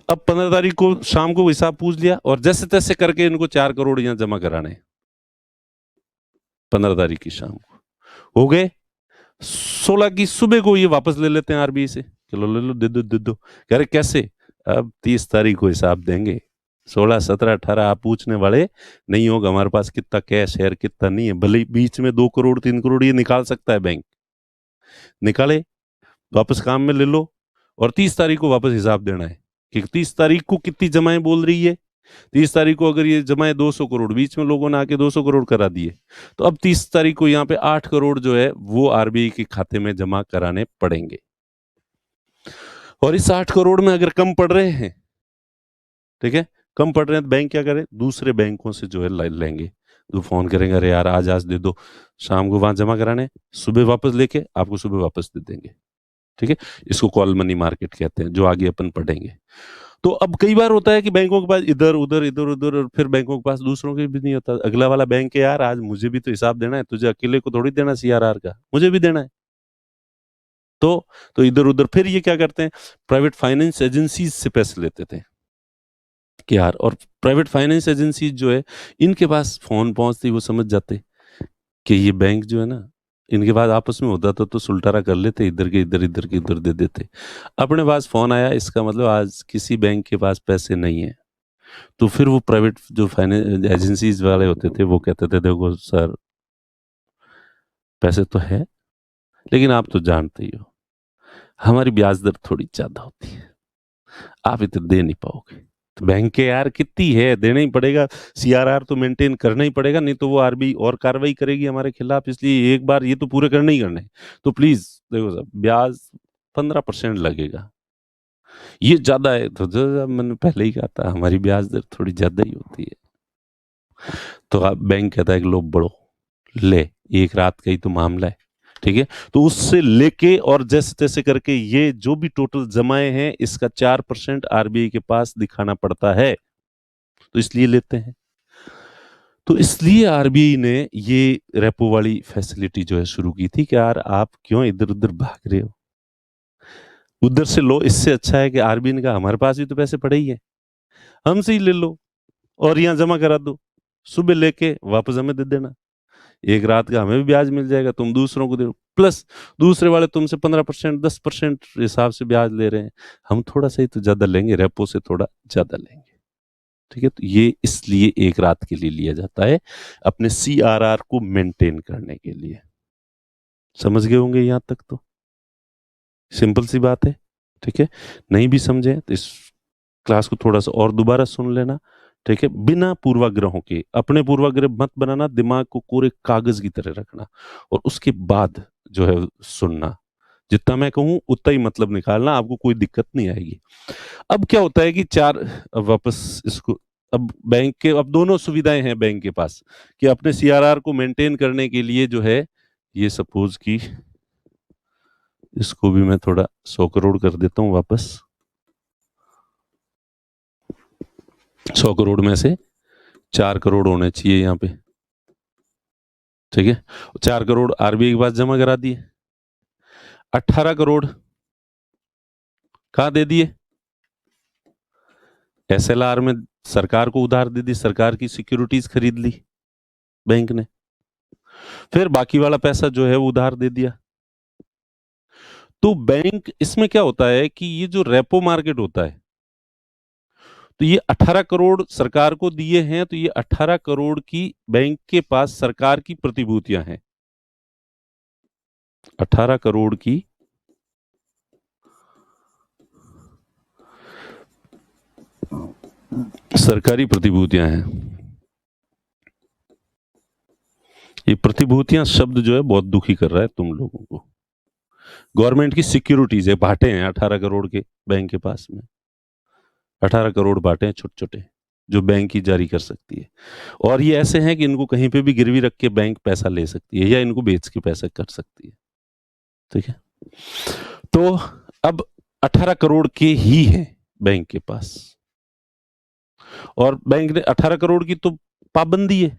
अब 15 तारीख को शाम को हिसाब पूछ लिया और जैसे तैसे करके इनको 4 करोड़ यहां जमा कराने, 15 तारीख की शाम को हो गए। 16 की सुबह को ये वापस ले लेते हैं आरबीआई से, चलो ले लो, दे दो। कह रहे कैसे? अब 30 तारीख को हिसाब देंगे, 16, 17, 18 आप पूछने वाले नहीं होगा हमारे पास कितना कैश है कितना नहीं है। भले बीच में 2 करोड़ 3 करोड़ ये निकाल सकता है बैंक, निकाले, वापस काम में ले लो, और 30 तारीख को वापस हिसाब देना है कि 30 तारीख को कितनी जमाएं बोल रही है। 30 तारीख को अगर ये जमाएं 200 करोड़, बीच में लोगों ने आके 200 करोड़ करा दिए, तो अब 30 तारीख को यहाँ पे 8 करोड़ जो है वो आरबीआई के खाते में जमा कराने पड़ेंगे। और इस 8 करोड़ में अगर कम पड़ रहे हैं, ठीक है, कम पड़ रहे हैं, तो बैंक क्या करे? दूसरे बैंकों से जो है लेंगे। तो फोन करेंगे, अरे यार आज दे दो, शाम को वहां जमा कराने, सुबह वापस लेके आपको सुबह वापस दे देंगे, ठीक है, इसको कॉल मनी मार्केट कहते हैं, जो आगे अपन पढ़ेंगे। तो अब कई बार होता है कि बैंकों के पास इधर उधर इधर उधर, और फिर बैंकों के पास दूसरों के भी नहीं होता। अगला वाला बैंक है, यार आज मुझे भी तो हिसाब देना है, तुझे अकेले को थोड़ी देना सीआरआर का, मुझे भी देना है। तो इधर उधर फिर ये क्या करते हैं, प्राइवेट फाइनेंस एजेंसीज से पैसे लेते थे कि यार, और प्राइवेट फाइनेंस एजेंसीज जो है, इनके पास फोन पहुंचती, वो समझ जाते कि ये बैंक जो है ना, इनके पास आपस में होता तो सुलटारा कर लेते, इधर के इधर, इधर के इधर दे देते। अपने पास फोन आया, इसका मतलब आज किसी बैंक के पास पैसे नहीं है। तो फिर वो प्राइवेट जो फाइनेंस एजेंसीज वाले होते थे, वो कहते थे देखो सर, पैसे तो है, लेकिन आप तो जानते ही हो हमारी ब्याज दर थोड़ी ज्यादा होती है, आप इतने दे नहीं पाओगे। तो बैंक के यार कितनी है, देना ही पड़ेगा, सीआरआर तो मेंटेन करना ही पड़ेगा, नहीं तो वो आरबीआई और कार्रवाई करेगी हमारे खिलाफ, इसलिए एक बार ये तो पूरे करने ही करने। तो प्लीज देखो सर, ब्याज 15% लगेगा, ये ज्यादा है तो जो मैंने पहले ही कहा था, हमारी ब्याज दर थोड़ी ज्यादा ही होती है। तो आप बैंक कहता है कि लो बढ़ो, ले, एक रात का ही तो मामला है, ठीक है। तो उससे लेके और जैसे तैसे करके ये जो भी टोटल जमाए हैं, इसका 4% आरबीआई के पास दिखाना पड़ता है, तो इसलिए लेते हैं। तो इसलिए आरबीआई ने ये रेपो वाली फैसिलिटी जो है शुरू की थी कि यार आप क्यों इधर उधर भाग रहे हो, उधर से लो, इससे अच्छा है कि आरबीआई ने कहा हमारे पास भी तो पैसे पड़े ही हैं, हमसे ही ले लो और यहाँ जमा करा दो, सुबह लेके वापस हमें दे देना, एक रात का हमें भी ब्याज मिल जाएगा, तुम दूसरों को दे दो, प्लस दूसरे वाले तुमसे 15% 10% हिसाब से ब्याज ले रहे हैं, हम थोड़ा सा ही तो ज्यादा लेंगे, रेपो से थोड़ा ज्यादा लेंगे, ठीक है। तो ये इसलिए एक रात के लिए लिया जाता है, अपने सीआरआर को मेंटेन करने के लिए। समझ गए होंगे यहां तक, तो सिंपल सी बात है, ठीक है। नहीं भी समझे तो इस क्लास को थोड़ा सा और दोबारा सुन लेना, ठीक है, बिना पूर्वाग्रहों के। अपने पूर्वाग्रह मत बनाना, दिमाग को कोरे कागज की तरह रखना, और उसके बाद जो है सुनना, जितना मैं कहूं उतना ही मतलब निकालना, आपको कोई दिक्कत नहीं आएगी। अब क्या होता है कि अब वापस इसको, अब बैंक के अब दोनों सुविधाएं हैं बैंक के पास कि अपने सीआरआर को मेंटेन करने के लिए जो है, ये सपोज कि इसको भी मैं थोड़ा 100 करोड़ कर देता हूं वापस, 100 करोड़ में से 4 करोड़ होने चाहिए यहाँ पे, ठीक है। 4 करोड़ आरबीआई के पास जमा करा दिए, 18 करोड़ कहाँ दे दिए, एसएलआर में सरकार को उधार दे दी, सरकार की सिक्योरिटीज खरीद ली बैंक ने, फिर बाकी वाला पैसा जो है वो उधार दे दिया। तो बैंक, इसमें क्या होता है कि ये जो रेपो मार्केट होता है, तो ये 18 करोड़ सरकार को दिए हैं, तो ये 18 करोड़ की बैंक के पास सरकार की प्रतिभूतियां हैं, 18 करोड़ की सरकारी प्रतिभूतियां हैं। ये प्रतिभूतियां शब्द जो है बहुत दुखी कर रहा है तुम लोगों को। गवर्नमेंट की सिक्योरिटीज है, बांटे हैं 18 करोड़ के बैंक के पास में, 18 करोड़ बांटे हैं छोटे छोटे, जो बैंक ही जारी कर सकती है, और ये ऐसे हैं कि इनको कहीं पे भी गिरवी रख के बैंक पैसा ले सकती है, या इनको बेच के पैसा कर सकती है, ठीक है। तो अब 18 करोड़ के ही है बैंक के पास, और बैंक ने 18 करोड़ की तो पाबंदी है,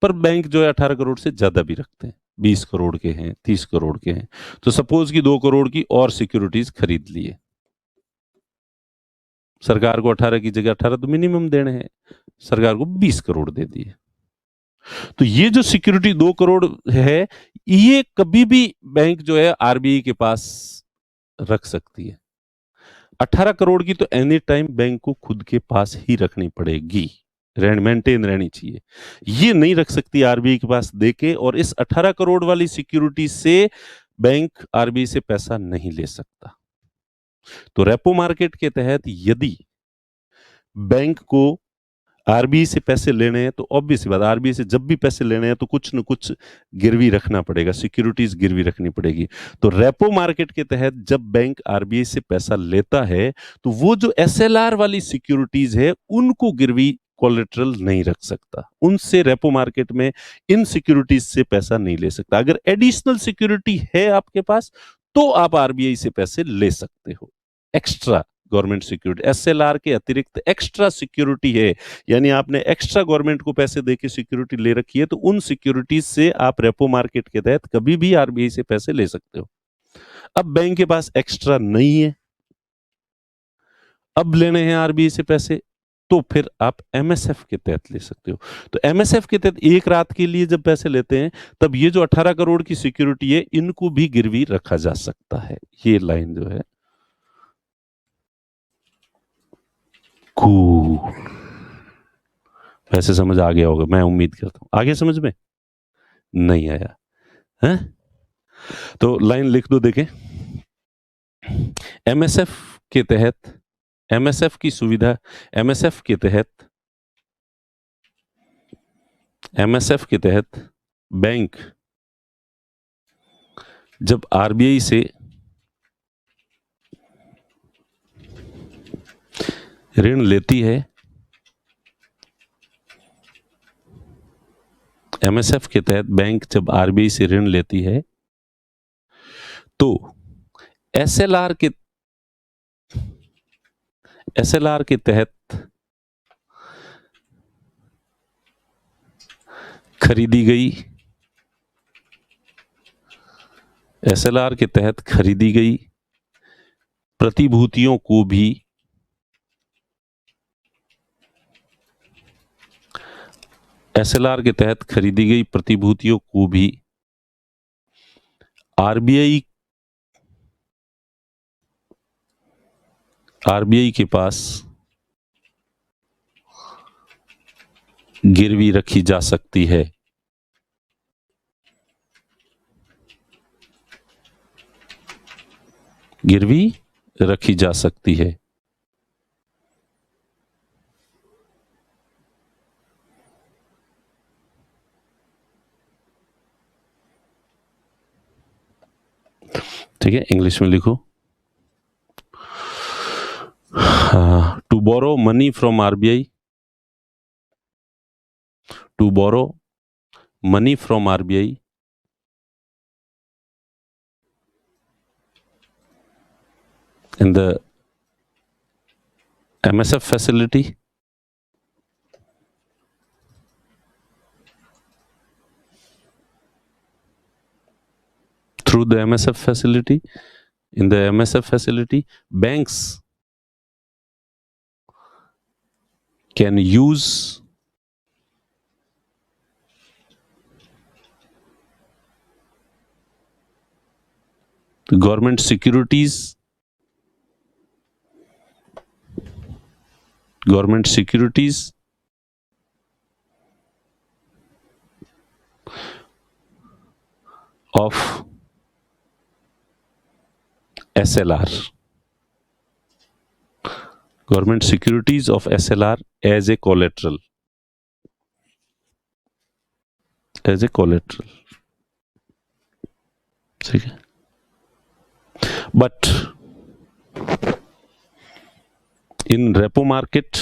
पर बैंक जो है 18 करोड़ से ज्यादा भी रखते हैं, 20 करोड़ के हैं, 30 करोड़ के हैं। तो सपोज कि 2 करोड़ की और सिक्योरिटीज खरीद लिए, सरकार को 18 की जगह 18 तो मिनिमम देने हैं, सरकार को 20 करोड़ दे दिए। तो ये जो सिक्योरिटी 2 करोड़ है, ये कभी भी बैंक जो है आरबीआई के पास रख सकती है। 18 करोड़ की तो एनी टाइम बैंक को खुद के पास ही रखनी पड़ेगी, मेंटेन रहनी चाहिए, ये नहीं रख सकती आरबीआई के पास देके, और इस 18 करोड़ वाली सिक्योरिटी से बैंक आरबीआई से पैसा नहीं ले सकता। तो रेपो मार्केट के तहत यदि बैंक को आरबीआई से पैसे लेने हैं, तो ऑब्वियस बात, आरबीआई से जब भी पैसे लेने हैं तो कुछ न कुछ गिरवी रखना पड़ेगा, सिक्योरिटीज गिरवी रखनी पड़ेगी। तो रेपो मार्केट के तहत जब बैंक आरबीआई से पैसा लेता है, तो वो जो एसएलआर वाली सिक्योरिटीज है उनको गिरवी कोलेटरल नहीं रख सकता, उनसे रेपो मार्केट में इन सिक्योरिटीज से पैसा नहीं ले सकता। अगर एडिशनल सिक्योरिटी है आपके पास, तो आप आरबीआई से पैसे ले सकते हो। एक्स्ट्रा गवर्नमेंट सिक्योरिटी, एसएलआर के अतिरिक्त एक्स्ट्रा सिक्योरिटी है, यानी आपने एक्स्ट्रा गवर्नमेंट को पैसे देके सिक्योरिटी ले रखी है, तो उन सिक्योरिटीज से आप रेपो मार्केट के तहत कभी भी आरबीआई से पैसे ले सकते हो। अब बैंक के पास एक्स्ट्रा नहीं है, अब लेने हैं आरबीआई से पैसे, तो फिर आप एमएसएफ के तहत ले सकते हो। तो एमएसएफ के तहत एक रात के लिए जब पैसे लेते हैं, तब ये जो 18 करोड़ की सिक्योरिटी है, इनको भी गिरवी रखा जा सकता है। ये लाइन जो है, वैसे समझ आ गया होगा, मैं उम्मीद करता हूं। आगे समझ में नहीं आया है तो लाइन लिख दो, देखें। एमएसएफ के तहत, एमएसएफ की सुविधा, एमएसएफ के तहत, एमएसएफ के तहत बैंक जब आरबीआई से ऋण लेती है, एमएसएफ के तहत बैंक जब आरबीआई से ऋण लेती है, तो एसएलआर के तहत खरीदी गई, एसएलआर के तहत खरीदी गई प्रतिभूतियों को भी एसएलआर के तहत खरीदी गई प्रतिभूतियों को भी आरबीआई के पास गिरवी रखी जा सकती है। गिरवी रखी जा सकती है। ठीक है, इंग्लिश में लिखो। To borrow money from RBI, to borrow money from RBI in the MSF facility, through the MSF facility, in the MSF facility, banks can use government securities, of SLR, government securities of SLR as a collateral, ठीक है। But in repo market,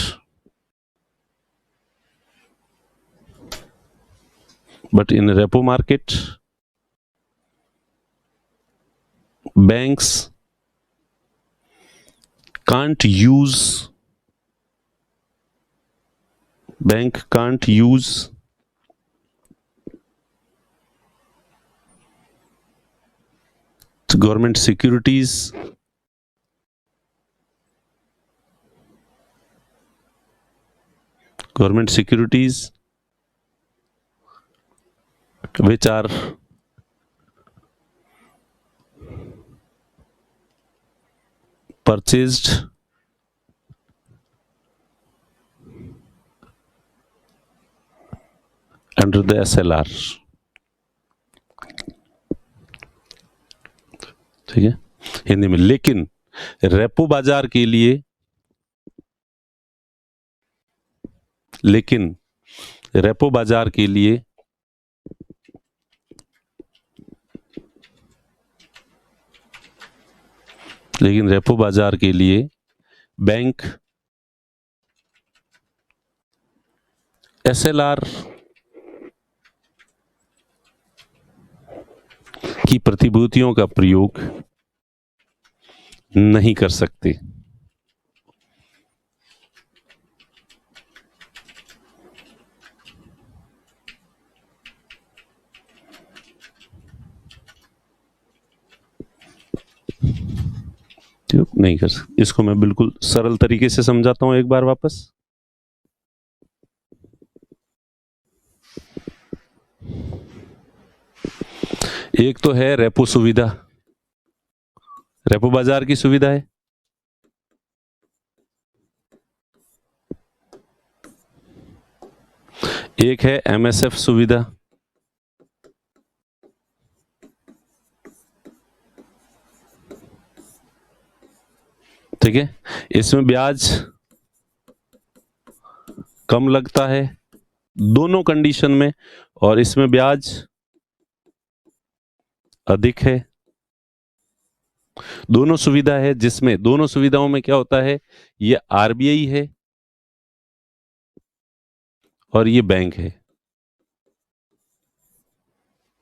banks can't use government securities which are purchased under the SLR, ठीक है, हिंदी में। लेकिन repo बाजार के लिए, repo बाजार के लिए बैंक एसएलआर की प्रतिभूतियों का प्रयोग नहीं कर सकती। क्यों नहीं कर सकती? इसको मैं बिल्कुल सरल तरीके से समझाता हूं एक बार वापस। एक तो है रेपो सुविधा, रेपो बाजार की सुविधा है। एक है एमएसएफ सुविधा। ठीक है, इसमें ब्याज कम लगता है दोनों कंडीशन में, और इसमें ब्याज अधिक है। दोनों सुविधा है, जिसमें दोनों सुविधाओं में क्या होता है, ये आरबीआई है और ये बैंक है।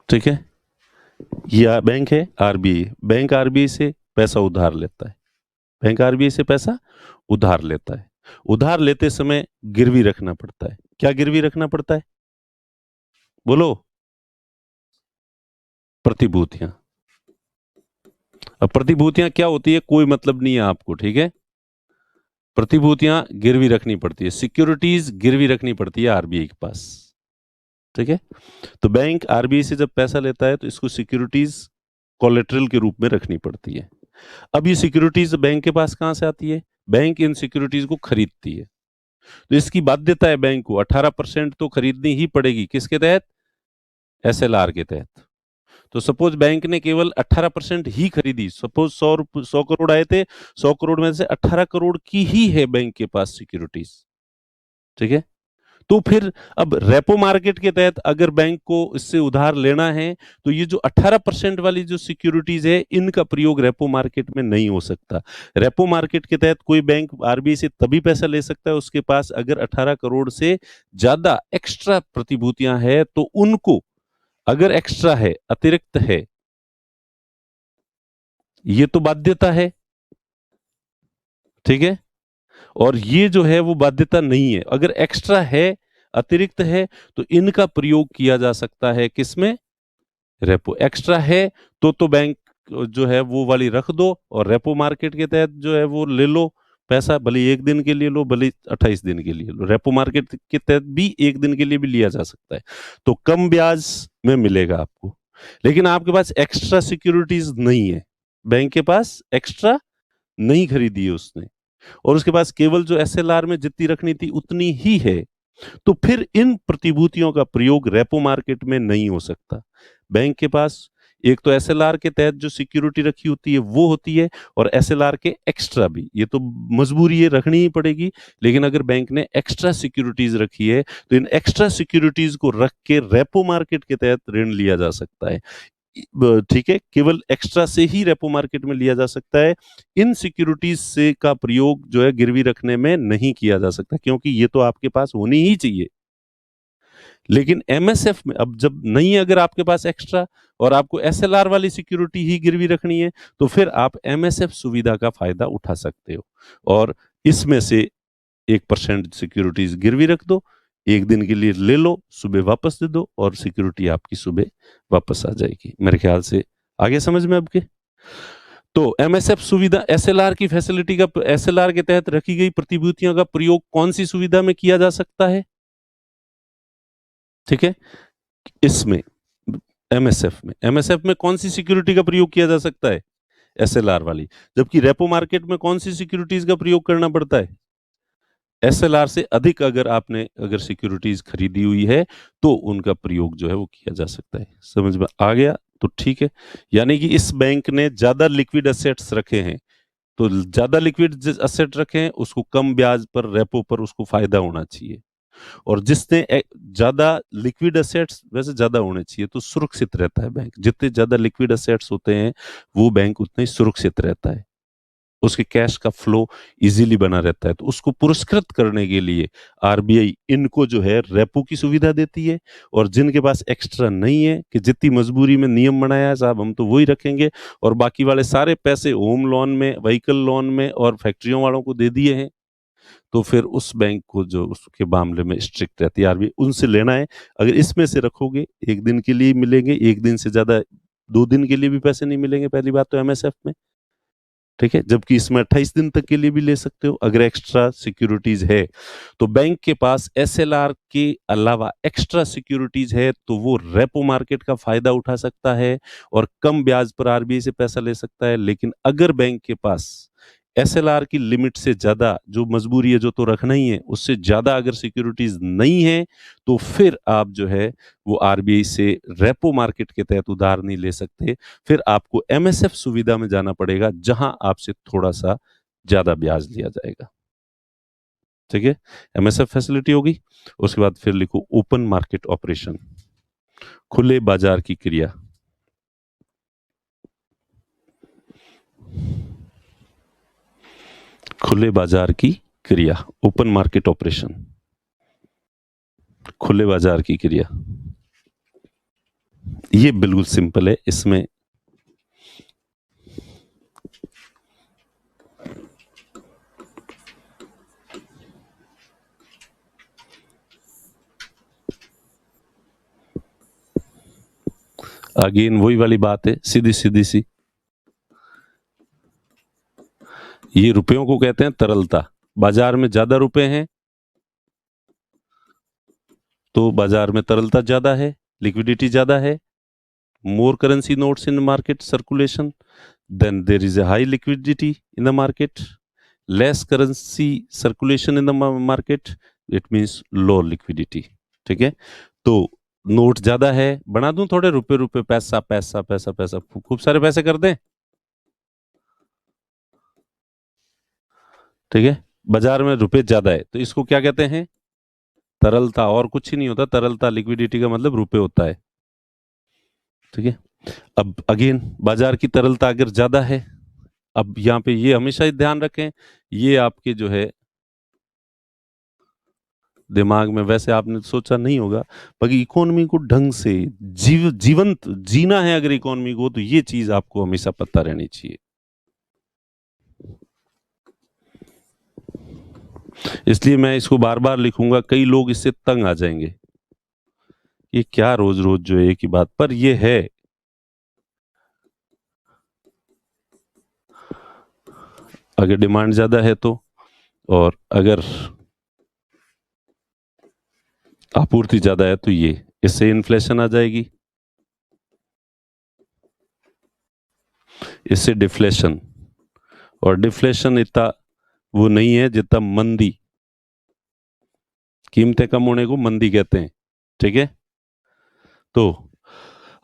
ठीक है, ये बैंक है आरबीआई, बैंक आरबीआई से पैसा उधार लेता है, बैंक आरबीआई से पैसा उधार लेता है। उधार लेते समय गिरवी रखना पड़ता है। क्या गिरवी रखना पड़ता है, बोलो? प्रतिभूतियां। अब प्रतिभूतियां क्या होती है, कोई मतलब नहीं है आपको, ठीक है। प्रतिभूतियां गिरवी रखनी पड़ती है, सिक्योरिटीज गिरवी रखनी पड़ती है आरबीआई के पास। ठीक है, तो बैंक आरबीआई से जब पैसा लेता है तो इसको सिक्योरिटीज कोलेटरल के रूप में रखनी पड़ती है। अब ये सिक्योरिटीज बैंक के पास कहां से आती है, बैंक इन सिक्योरिटीज को खरीदती है, तो इसकी बाध्यता है बैंक को 18% तो खरीदनी ही पड़ेगी। किसके तहत, एसएलआर के तहत। तो सपोज बैंक ने केवल 18% ही खरीदी, सपोज 100 करोड़ आए थे, 100 करोड़ में से 18 करोड़ की ही है बैंक के पास सिक्योरिटीज। ठीक है, तो फिर अब रेपो मार्केट के तहत अगर बैंक को इससे उधार लेना है तो ये जो 18% वाली जो सिक्योरिटीज है इनका प्रयोग रेपो मार्केट में नहीं हो सकता। रेपो मार्केट के तहत कोई बैंक आरबीआई से तभी पैसा ले सकता है उसके पास अगर 18 करोड़ से ज्यादा एक्स्ट्रा प्रतिभूतियां है, तो उनको अगर एक्स्ट्रा है, अतिरिक्त है, ये तो बाध्यता है। ठीक है, और ये जो है वो बाध्यता नहीं है। अगर एक्स्ट्रा है, अतिरिक्त है, तो इनका प्रयोग किया जा सकता है किसमें, रेपो। एक्स्ट्रा है तो बैंक जो है वो वाली रख दो, और रेपो मार्केट के तहत जो है वो ले लो पैसा, भले एक दिन के लिए लो, भले 28 दिन के लिए लो। रेपो मार्केट के तहत भी एक दिन के लिए भी लिया जा सकता है, तो कम ब्याज में मिलेगा आपको। लेकिन आपके पास एक्स्ट्रा सिक्योरिटीज नहीं है, बैंक के पास एक्स्ट्रा नहीं खरीदी है उसने, और उसके पास केवल जो एसएलआर में जितनी रखनी थी उतनी ही है, तो फिर इन प्रतिभूतियों का प्रयोग रेपो मार्केट में नहीं हो सकता। बैंक के पास एक तो एसएलआर के तहत जो सिक्योरिटी रखी होती है वो होती है, और एसएलआर के एक्स्ट्रा भी, ये तो मजबूरी है, रखनी ही पड़ेगी। लेकिन अगर बैंक ने एक्स्ट्रा सिक्योरिटीज रखी है तो इन एक्स्ट्रा सिक्योरिटीज को रख के रेपो मार्केट के तहत ऋण लिया जा सकता है। ठीक है, केवल एक्स्ट्रा से ही रेपो मार्केट में लिया जा सकता है। इन सिक्योरिटीज से का प्रयोग जो है गिरवी रखने में नहीं किया जा सकता, क्योंकि ये तो आपके पास होनी ही चाहिए। लेकिन एमएसएफ में अब जब नहीं है, अगर आपके पास एक्स्ट्रा और आपको एसएलआर वाली सिक्योरिटी ही गिरवी रखनी है, तो फिर आप एमएसएफ सुविधा का फायदा उठा सकते हो, और इसमें से 1% सिक्योरिटीज गिरवी रख दो, एक दिन के लिए ले लो, सुबह वापस दे दो, और सिक्योरिटी आपकी सुबह वापस आ जाएगी। मेरे ख्याल से आगे समझ में आपके। तो एमएसएफ सुविधा, एसएलआर की फैसिलिटी का, एसएलआर के तहत रखी गई प्रतिभूतियों का प्रयोग कौन सी सुविधा में किया जा सकता है, ठीक है, इसमें एमएसएफ में कौन सी सिक्योरिटी का प्रयोग किया जा सकता है, एसएलआर वाली। जबकि रेपो मार्केट में कौन सी सिक्योरिटीज का प्रयोग करना पड़ता है, एसएलआर से अधिक अगर आपने अगर सिक्योरिटीज खरीदी हुई है तो उनका प्रयोग जो है वो किया जा सकता है। समझ में आ गया, तो ठीक है। यानी कि इस बैंक ने ज्यादा लिक्विड एसेट्स रखे हैं, तो ज्यादा लिक्विड एसेट रखे हैं उसको कम ब्याज पर, रेपो पर उसको फायदा होना चाहिए। और जिसने ज्यादा लिक्विड एसेट्स वैसे ज्यादा होने चाहिए तो सुरक्षित रहता है बैंक। जितने ज्यादा लिक्विड एसेट्स होते हैं वो बैंक उतने ही सुरक्षित रहता है, उसके कैश का फ्लो इजीली बना रहता है। तो उसको पुरस्कृत करने के लिए आरबीआई इनको जो है रेपो की सुविधा देती है, और जिनके पास एक्स्ट्रा नहीं है कि जितनी मजबूरी में नियम बनाया है साहब हम तो वही रखेंगे, और बाकी वाले सारे पैसे होम लोन में, व्हीकल लोन में और फैक्ट्रियों वालों को दे दिए हैं, तो फिर उस बैंक को जो उसके मामले में स्ट्रिक्ट रहती है आरबीआई, उनसे लेना है। अगर इसमें से रखोगे एक दिन के लिए मिलेंगे, एक दिन से ज्यादा 2 दिन के लिए भी पैसे नहीं मिलेंगे, पहली बात तो एमएसएफ में, ठीक है, जबकि इसमें 28 दिन तक के लिए भी ले सकते हो अगर एक्स्ट्रा सिक्योरिटीज है। तो बैंक के पास एसएलआर के अलावा एक्स्ट्रा सिक्योरिटीज है तो वो रेपो मार्केट का फायदा उठा सकता है और कम ब्याज पर आरबीआई से पैसा ले सकता है। लेकिन अगर बैंक के पास एसएलआर की लिमिट से ज्यादा जो मजबूरी है, जो तो रखना ही है, उससे ज्यादा अगर सिक्योरिटीज नहीं है, तो फिर आप जो है वो आरबीआई से रेपो मार्केट के तहत उधार नहीं ले सकते। फिर आपको एमएसएफ सुविधा में जाना पड़ेगा, जहां आपसे थोड़ा सा ज्यादा ब्याज लिया जाएगा। ठीक है, एमएसएफ फैसिलिटी होगी। उसके बाद फिर लिखो ओपन मार्केट ऑपरेशन, खुले बाजार की क्रिया। खुले बाजार की क्रिया, ओपन मार्केट ऑपरेशन, खुले बाजार की क्रिया, ये बिल्कुल सिंपल है। इसमें अगेन वही वाली बात है, सीधी सीधी सी, ये रुपयों को कहते हैं तरलता। बाजार में ज्यादा रुपए हैं तो बाजार में तरलता ज्यादा है, लिक्विडिटी ज्यादा है। More currency notes in market circulation, then there is a high liquidity in the market. Less currency circulation in the market, it means low liquidity. ठीक है, तो नोट ज्यादा है, बना दूं थोड़े, रुपए रुपए पैसा पैसा पैसा पैसा, खूब सारे पैसे कर दें, ठीक है, बाजार में रुपए ज्यादा है तो इसको क्या कहते हैं, तरलता। और कुछ ही नहीं होता, तरलता लिक्विडिटी का मतलब रुपए होता है। ठीक है, अब अगेन बाजार की तरलता अगर ज्यादा है, अब यहाँ पे ये हमेशा ही ध्यान रखें, ये आपके जो है दिमाग में वैसे आपने सोचा नहीं होगा, बाकी इकोनॉमी को ढंग से जीवंत जीना है अगर इकोनॉमी को, तो ये चीज आपको हमेशा पता रहनी चाहिए। इसलिए मैं इसको बार बार लिखूंगा, कई लोग इससे तंग आ जाएंगे, ये क्या रोज रोज जो है एक ही बात, पर ये है। अगर डिमांड ज्यादा है तो, और अगर आपूर्ति ज्यादा है तो ये, इससे इन्फ्लेशन आ जाएगी, इससे डिफ्लेशन, और डिफ्लेशन इतना वो नहीं है जितना मंदी, कीमतें कम होने को मंदी कहते हैं। ठीक है, तो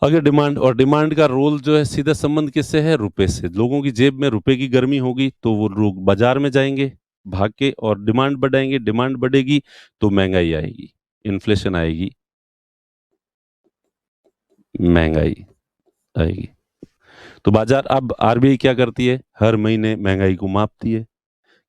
अगर डिमांड, और डिमांड का रोल जो है सीधा संबंध किससे है, रुपए से। लोगों की जेब में रुपए की गर्मी होगी तो वो लोग बाजार में जाएंगे भाग के और डिमांड बढ़ाएंगे, डिमांड बढ़ेगी तो महंगाई आएगी, इन्फ्लेशन आएगी, महंगाई आएगी। तो बाजार, अब आरबीआई क्या करती है, हर महीने महंगाई को मापती है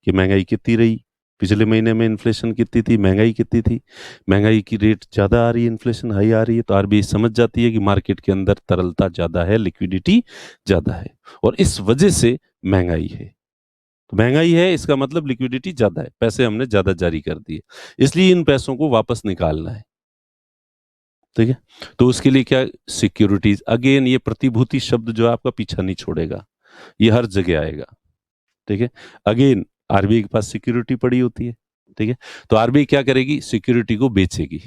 कि महंगाई कितनी रही, पिछले महीने में इन्फ्लेशन कितनी थी, महंगाई कितनी थी, महंगाई की रेट ज्यादा आ रही है, इन्फ्लेशन हाई आ रही है, तो आरबीआई समझ जाती है कि मार्केट के अंदर तरलता ज्यादा है, लिक्विडिटी ज्यादा है, और इस वजह से महंगाई है। तो महंगाई है इसका मतलब लिक्विडिटी ज्यादा है, पैसे हमने ज्यादा जारी कर दिए, इसलिए इन पैसों को वापस निकालना है। ठीक है, तो उसके लिए क्या, सिक्योरिटीज। अगेन ये प्रतिभूति शब्द जो है आपका पीछा नहीं छोड़ेगा, ये हर जगह आएगा। ठीक है, अगेन आरबीआई के पास सिक्योरिटी पड़ी होती है। ठीक है, तो आरबीआई क्या करेगी, सिक्योरिटी को बेचेगी,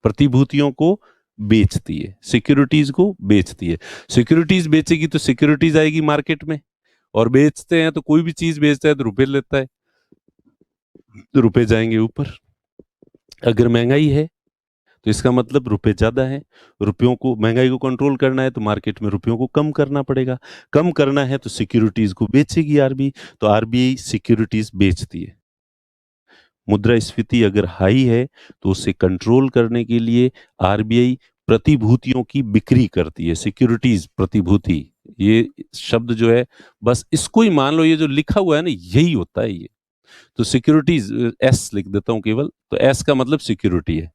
प्रतिभूतियों को बेचती है, सिक्योरिटीज को बेचती है। सिक्योरिटीज बेचेगी तो सिक्योरिटीज आएगी मार्केट में, और बेचते हैं तो कोई भी चीज बेचता है तो रुपए लेता है, तो रुपए जाएंगे ऊपर। अगर महंगाई है तो इसका मतलब रुपए ज्यादा है, रुपयों को, महंगाई को कंट्रोल करना है तो मार्केट में रुपयों को कम करना पड़ेगा, कम करना है तो सिक्योरिटीज को बेचेगी आरबीआई, तो आरबीआई सिक्योरिटीज बेचती है। मुद्रास्फीति अगर हाई है तो उसे कंट्रोल करने के लिए आरबीआई प्रतिभूतियों की बिक्री करती है, सिक्योरिटीज प्रतिभूति, ये शब्द जो है बस इसको ही मान लो, ये जो लिखा हुआ है ना यही होता है ये। तो सिक्योरिटीज, एस लिख देता हूं केवल, तो एस का मतलब सिक्योरिटी है।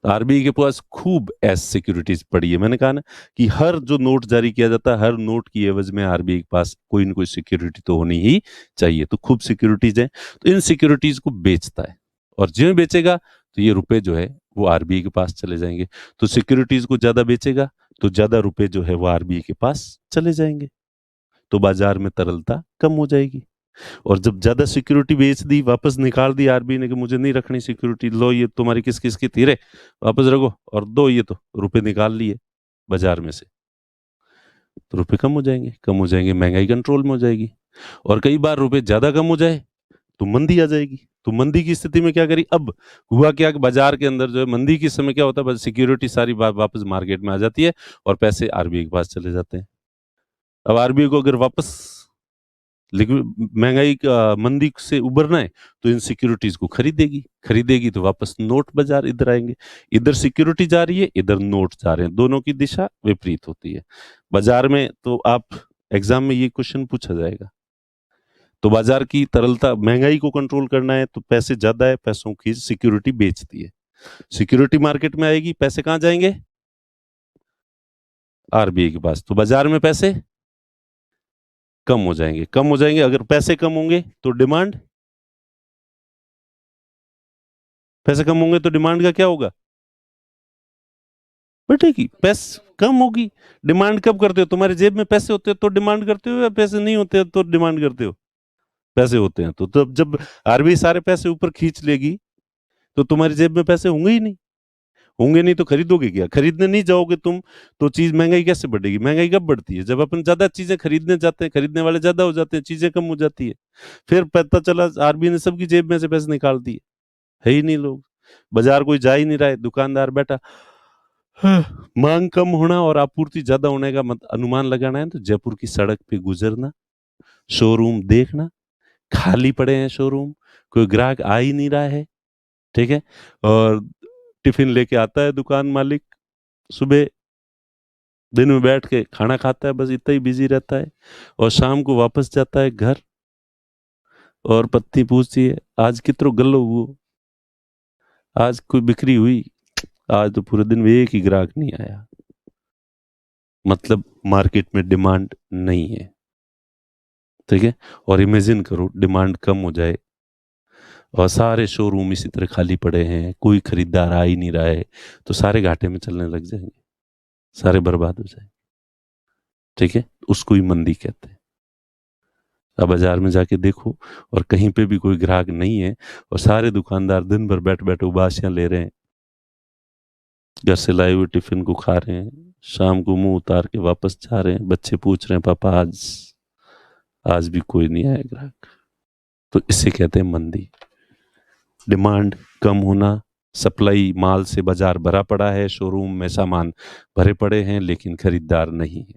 तो आरबीआई के पास खूब एस सिक्योरिटीज पड़ी है। मैंने कहा ना कि हर जो नोट जारी किया जाता है, हर नोट की एवज में आरबीआई के पास कोई ना कोई सिक्योरिटी तो होनी ही चाहिए। तो खूब सिक्योरिटीज है, तो इन सिक्योरिटीज को बेचता है, और ज्यों बेचेगा तो ये रुपए जो है वो आरबीआई के पास चले जाएंगे। तो सिक्योरिटीज को ज्यादा बेचेगा तो ज्यादा रुपए जो है वो आरबीआई के पास चले जाएंगे, तो बाजार में तरलता कम हो जाएगी। और जब ज्यादा सिक्योरिटी बेच दी, वापस निकाल दी आरबीआई ने कि मुझे नहीं रखनी सिक्योरिटी, लो ये तुम्हारी किस किस की थी रे, वापस रखो और दो, ये तो रुपए निकाल लिए बाजार में से, तो रुपए कम हो जाएंगे, कम हो जाएंगे, महंगाई कंट्रोल में हो जाएगी। और कई बार रुपए ज्यादा कम हो जाए तो मंदी आ जाएगी। तो मंदी की स्थिति में क्या करी, अब हुआ क्या कि बाजार के अंदर जो है मंदी के समय क्या होता है, बस सिक्योरिटी सारी वापस मार्केट में आ जाती है और पैसे आरबीआई के पास चले जाते हैं। अब आरबीआई को अगर वापस महंगाई का, मंदी से उबरना है तो इन सिक्योरिटीज को खरीदेगी, खरीदेगी तो वापस नोट बाजार इधर आएंगे। इधर सिक्योरिटी जा रही है, इधर नोट जा रहे हैं, दोनों की दिशा विपरीत होती है बाजार में। तो आप एग्जाम में ये क्वेश्चन पूछा जाएगा। तो बाजार की तरलता, महंगाई को कंट्रोल करना है तो पैसे ज्यादा है, पैसों की सिक्योरिटी बेचती है, सिक्योरिटी मार्केट में आएगी, पैसे कहां जाएंगे, आरबीआई के पास। तो बाजार में पैसे कम हो जाएंगे, कम हो जाएंगे। अगर पैसे कम होंगे तो डिमांड, पैसे कम होंगे तो डिमांड का क्या होगा, बढ़ेगी। पैसे कम होगी, डिमांड कब करते हो, तुम्हारे जेब में पैसे होते हो तो डिमांड करते हो, या पैसे नहीं होते तो डिमांड करते हो, पैसे होते हैं तो तब जब आरबीआई सारे पैसे ऊपर खींच लेगी तो तुम्हारी जेब में पैसे होंगे ही नहीं, होंगे नहीं तो खरीदोगे क्या, खरीदने नहीं जाओगे तुम तो चीज, महंगाई कैसे बढ़ेगी। महंगाई कब बढ़ती है, जब अपन ज्यादा चीजें खरीदने जाते हैं, खरीदने वाले ज्यादा हो जाते हैं, चीजें कम हो जाती है। फिर पता चला आरबीआई ने सबकी जेब में से पैसे निकाल दिए, है ही नहीं लोग, बाजार कोई जा ही नहीं रहा है, दुकानदार बैठा। हाँ, मांग कम होना और आपूर्ति ज्यादा होने का अनुमान लगाना है तो जयपुर की सड़क पे गुजरना, शोरूम देखना, खाली पड़े हैं शोरूम, कोई ग्राहक आ ही नहीं रहा है, ठीक है। और टिफिन लेके आता है दुकान मालिक, सुबह दिन में बैठ के खाना खाता है, बस इतना ही बिजी रहता है, और शाम को वापस जाता है घर, और पत्नी पूछती है आज कितरो गल्लो हुआ, आज कोई बिक्री हुई, आज तो पूरे दिन में एक ही ग्राहक नहीं आया। मतलब मार्केट में डिमांड नहीं है, ठीक है। और इमेजिन करो डिमांड कम हो जाए और सारे शोरूम इसी तरह खाली पड़े हैं, कोई खरीदार आ ही नहीं रहा है, तो सारे घाटे में चलने लग जाएंगे, सारे बर्बाद हो जाएंगे, ठीक है। उसको ही मंदी कहते हैं। अब बाजार में जाके देखो और कहीं पे भी कोई ग्राहक नहीं है और सारे दुकानदार दिन भर बैठ बैठे उबासियां ले रहे हैं, घर से लाए हुए टिफिन को खा रहे हैं, शाम को मुंह उतार के वापस जा रहे हैं, बच्चे पूछ रहे हैं पापा आज, आज भी कोई नहीं आया ग्राहक, तो इसे कहते हैं मंदी। डिमांड कम होना, सप्लाई माल से बाजार भरा पड़ा है, शोरूम में सामान भरे पड़े हैं लेकिन खरीदार नहीं है,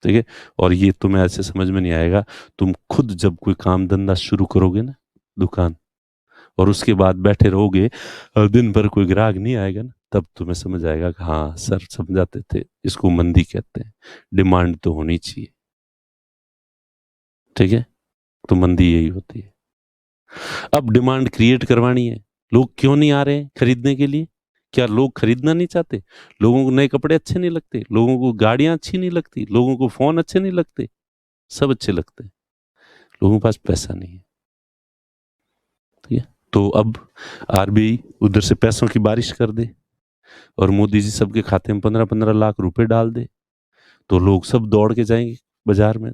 ठीक है। और ये तुम्हें ऐसे समझ में नहीं आएगा, तुम खुद जब कोई काम धंधा शुरू करोगे ना, दुकान, और उसके बाद बैठे रहोगे और दिन भर कोई ग्राहक नहीं आएगा ना, तब तुम्हें समझ आएगा कि हाँ सर समझाते थे, इसको मंदी कहते हैं, डिमांड तो होनी चाहिए, ठीक है। तो मंदी यही होती है। अब डिमांड क्रिएट करवानी है, लोग क्यों नहीं आ रहे हैं खरीदने के लिए, क्या लोग खरीदना नहीं चाहते, लोगों को नए कपड़े अच्छे नहीं लगते, लोगों को गाड़ियां अच्छी नहीं लगती, लोगों को फोन अच्छे नहीं लगते, सब अच्छे लगते हैं, लोगों के पास पैसा नहीं है, ठीक है। तो अब आरबीआई उधर से पैसों की बारिश कर दे और मोदी जी सबके खाते में 15-15 लाख रुपए डाल दे, तो लोग सब दौड़ के जाएंगे बाजार में,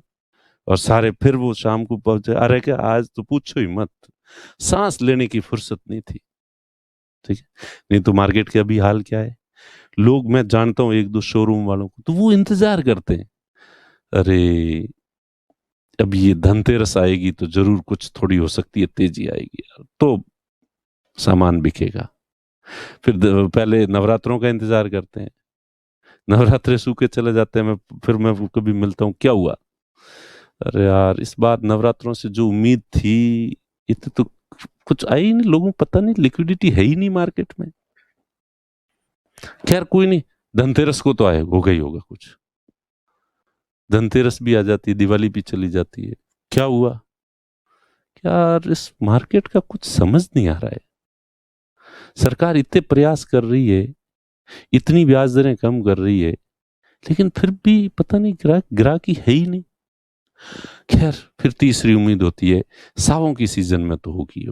और सारे फिर वो शाम को पहुंचे, अरे क्या आज तो पूछो ही मत, सांस लेने की फुर्सत नहीं थी, ठीक है। नहीं तो मार्केट के अभी हाल क्या है, लोग, मैं जानता हूं एक दो शोरूम वालों को, तो वो इंतजार करते हैं, अरे अब ये धनतेरस आएगी तो जरूर कुछ थोड़ी हो सकती है, तेजी आएगी यार, तो सामान बिकेगा। फिर पहले नवरात्रों का इंतजार करते हैं, नवरात्रे सूखे चले जाते हैं, फिर मैं कभी मिलता हूँ क्या हुआ, अरे यार इस बार नवरात्रों से जो उम्मीद थी इतने तो कुछ आई ही नहीं, लोगों को पता नहीं, लिक्विडिटी है ही नहीं मार्केट में, खैर कोई नहीं, धनतेरस को तो आए हो गई होगा कुछ, धनतेरस भी आ जाती है, दिवाली भी चली जाती है, क्या हुआ? यार इस मार्केट का कुछ समझ नहीं आ रहा है। सरकार इतने प्रयास कर रही है, इतनी ब्याज दरें कम कर रही है, लेकिन फिर भी पता नहीं ग्राहकी है ही नहीं। खैर फिर तीसरी उम्मीद होती है सावों की सीजन में तो होगी,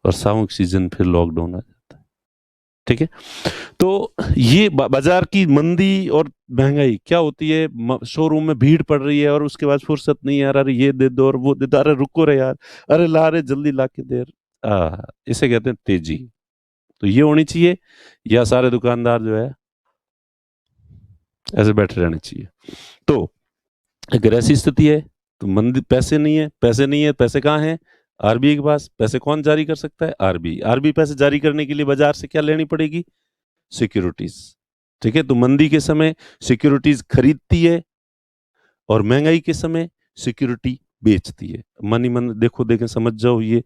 और सावों की सीजन फिर लॉकडाउन आ जाता है। ठीक है, तो ये बाजार की मंदी और महंगाई क्या होती है, शोरूम में भीड़ पड़ रही है और उसके बाद फुर्सत नहीं यार, अरे ये दे दो और वो दे दो, अरे रुको रे यार, अरे ला रहे जल्दी ला के दे। इसे कहते हैं तेजी। तो ये होनी चाहिए, या सारे दुकानदार जो है ऐसे बैठे रहने चाहिए। तो अगर ऐसी स्थिति है तो मंदी, पैसे नहीं है, पैसे नहीं है, पैसे कहाँ हैं? आरबीआई के पास। पैसे कौन जारी कर सकता है? आरबीआई। आरबीआई पैसे जारी करने के लिए बाजार से क्या लेनी पड़ेगी? सिक्योरिटीज। ठीक है, तो मंदी के समय सिक्योरिटीज खरीदती है और महंगाई के समय सिक्योरिटी बेचती है। मनी मन देखो, देखें, समझ जाओ ये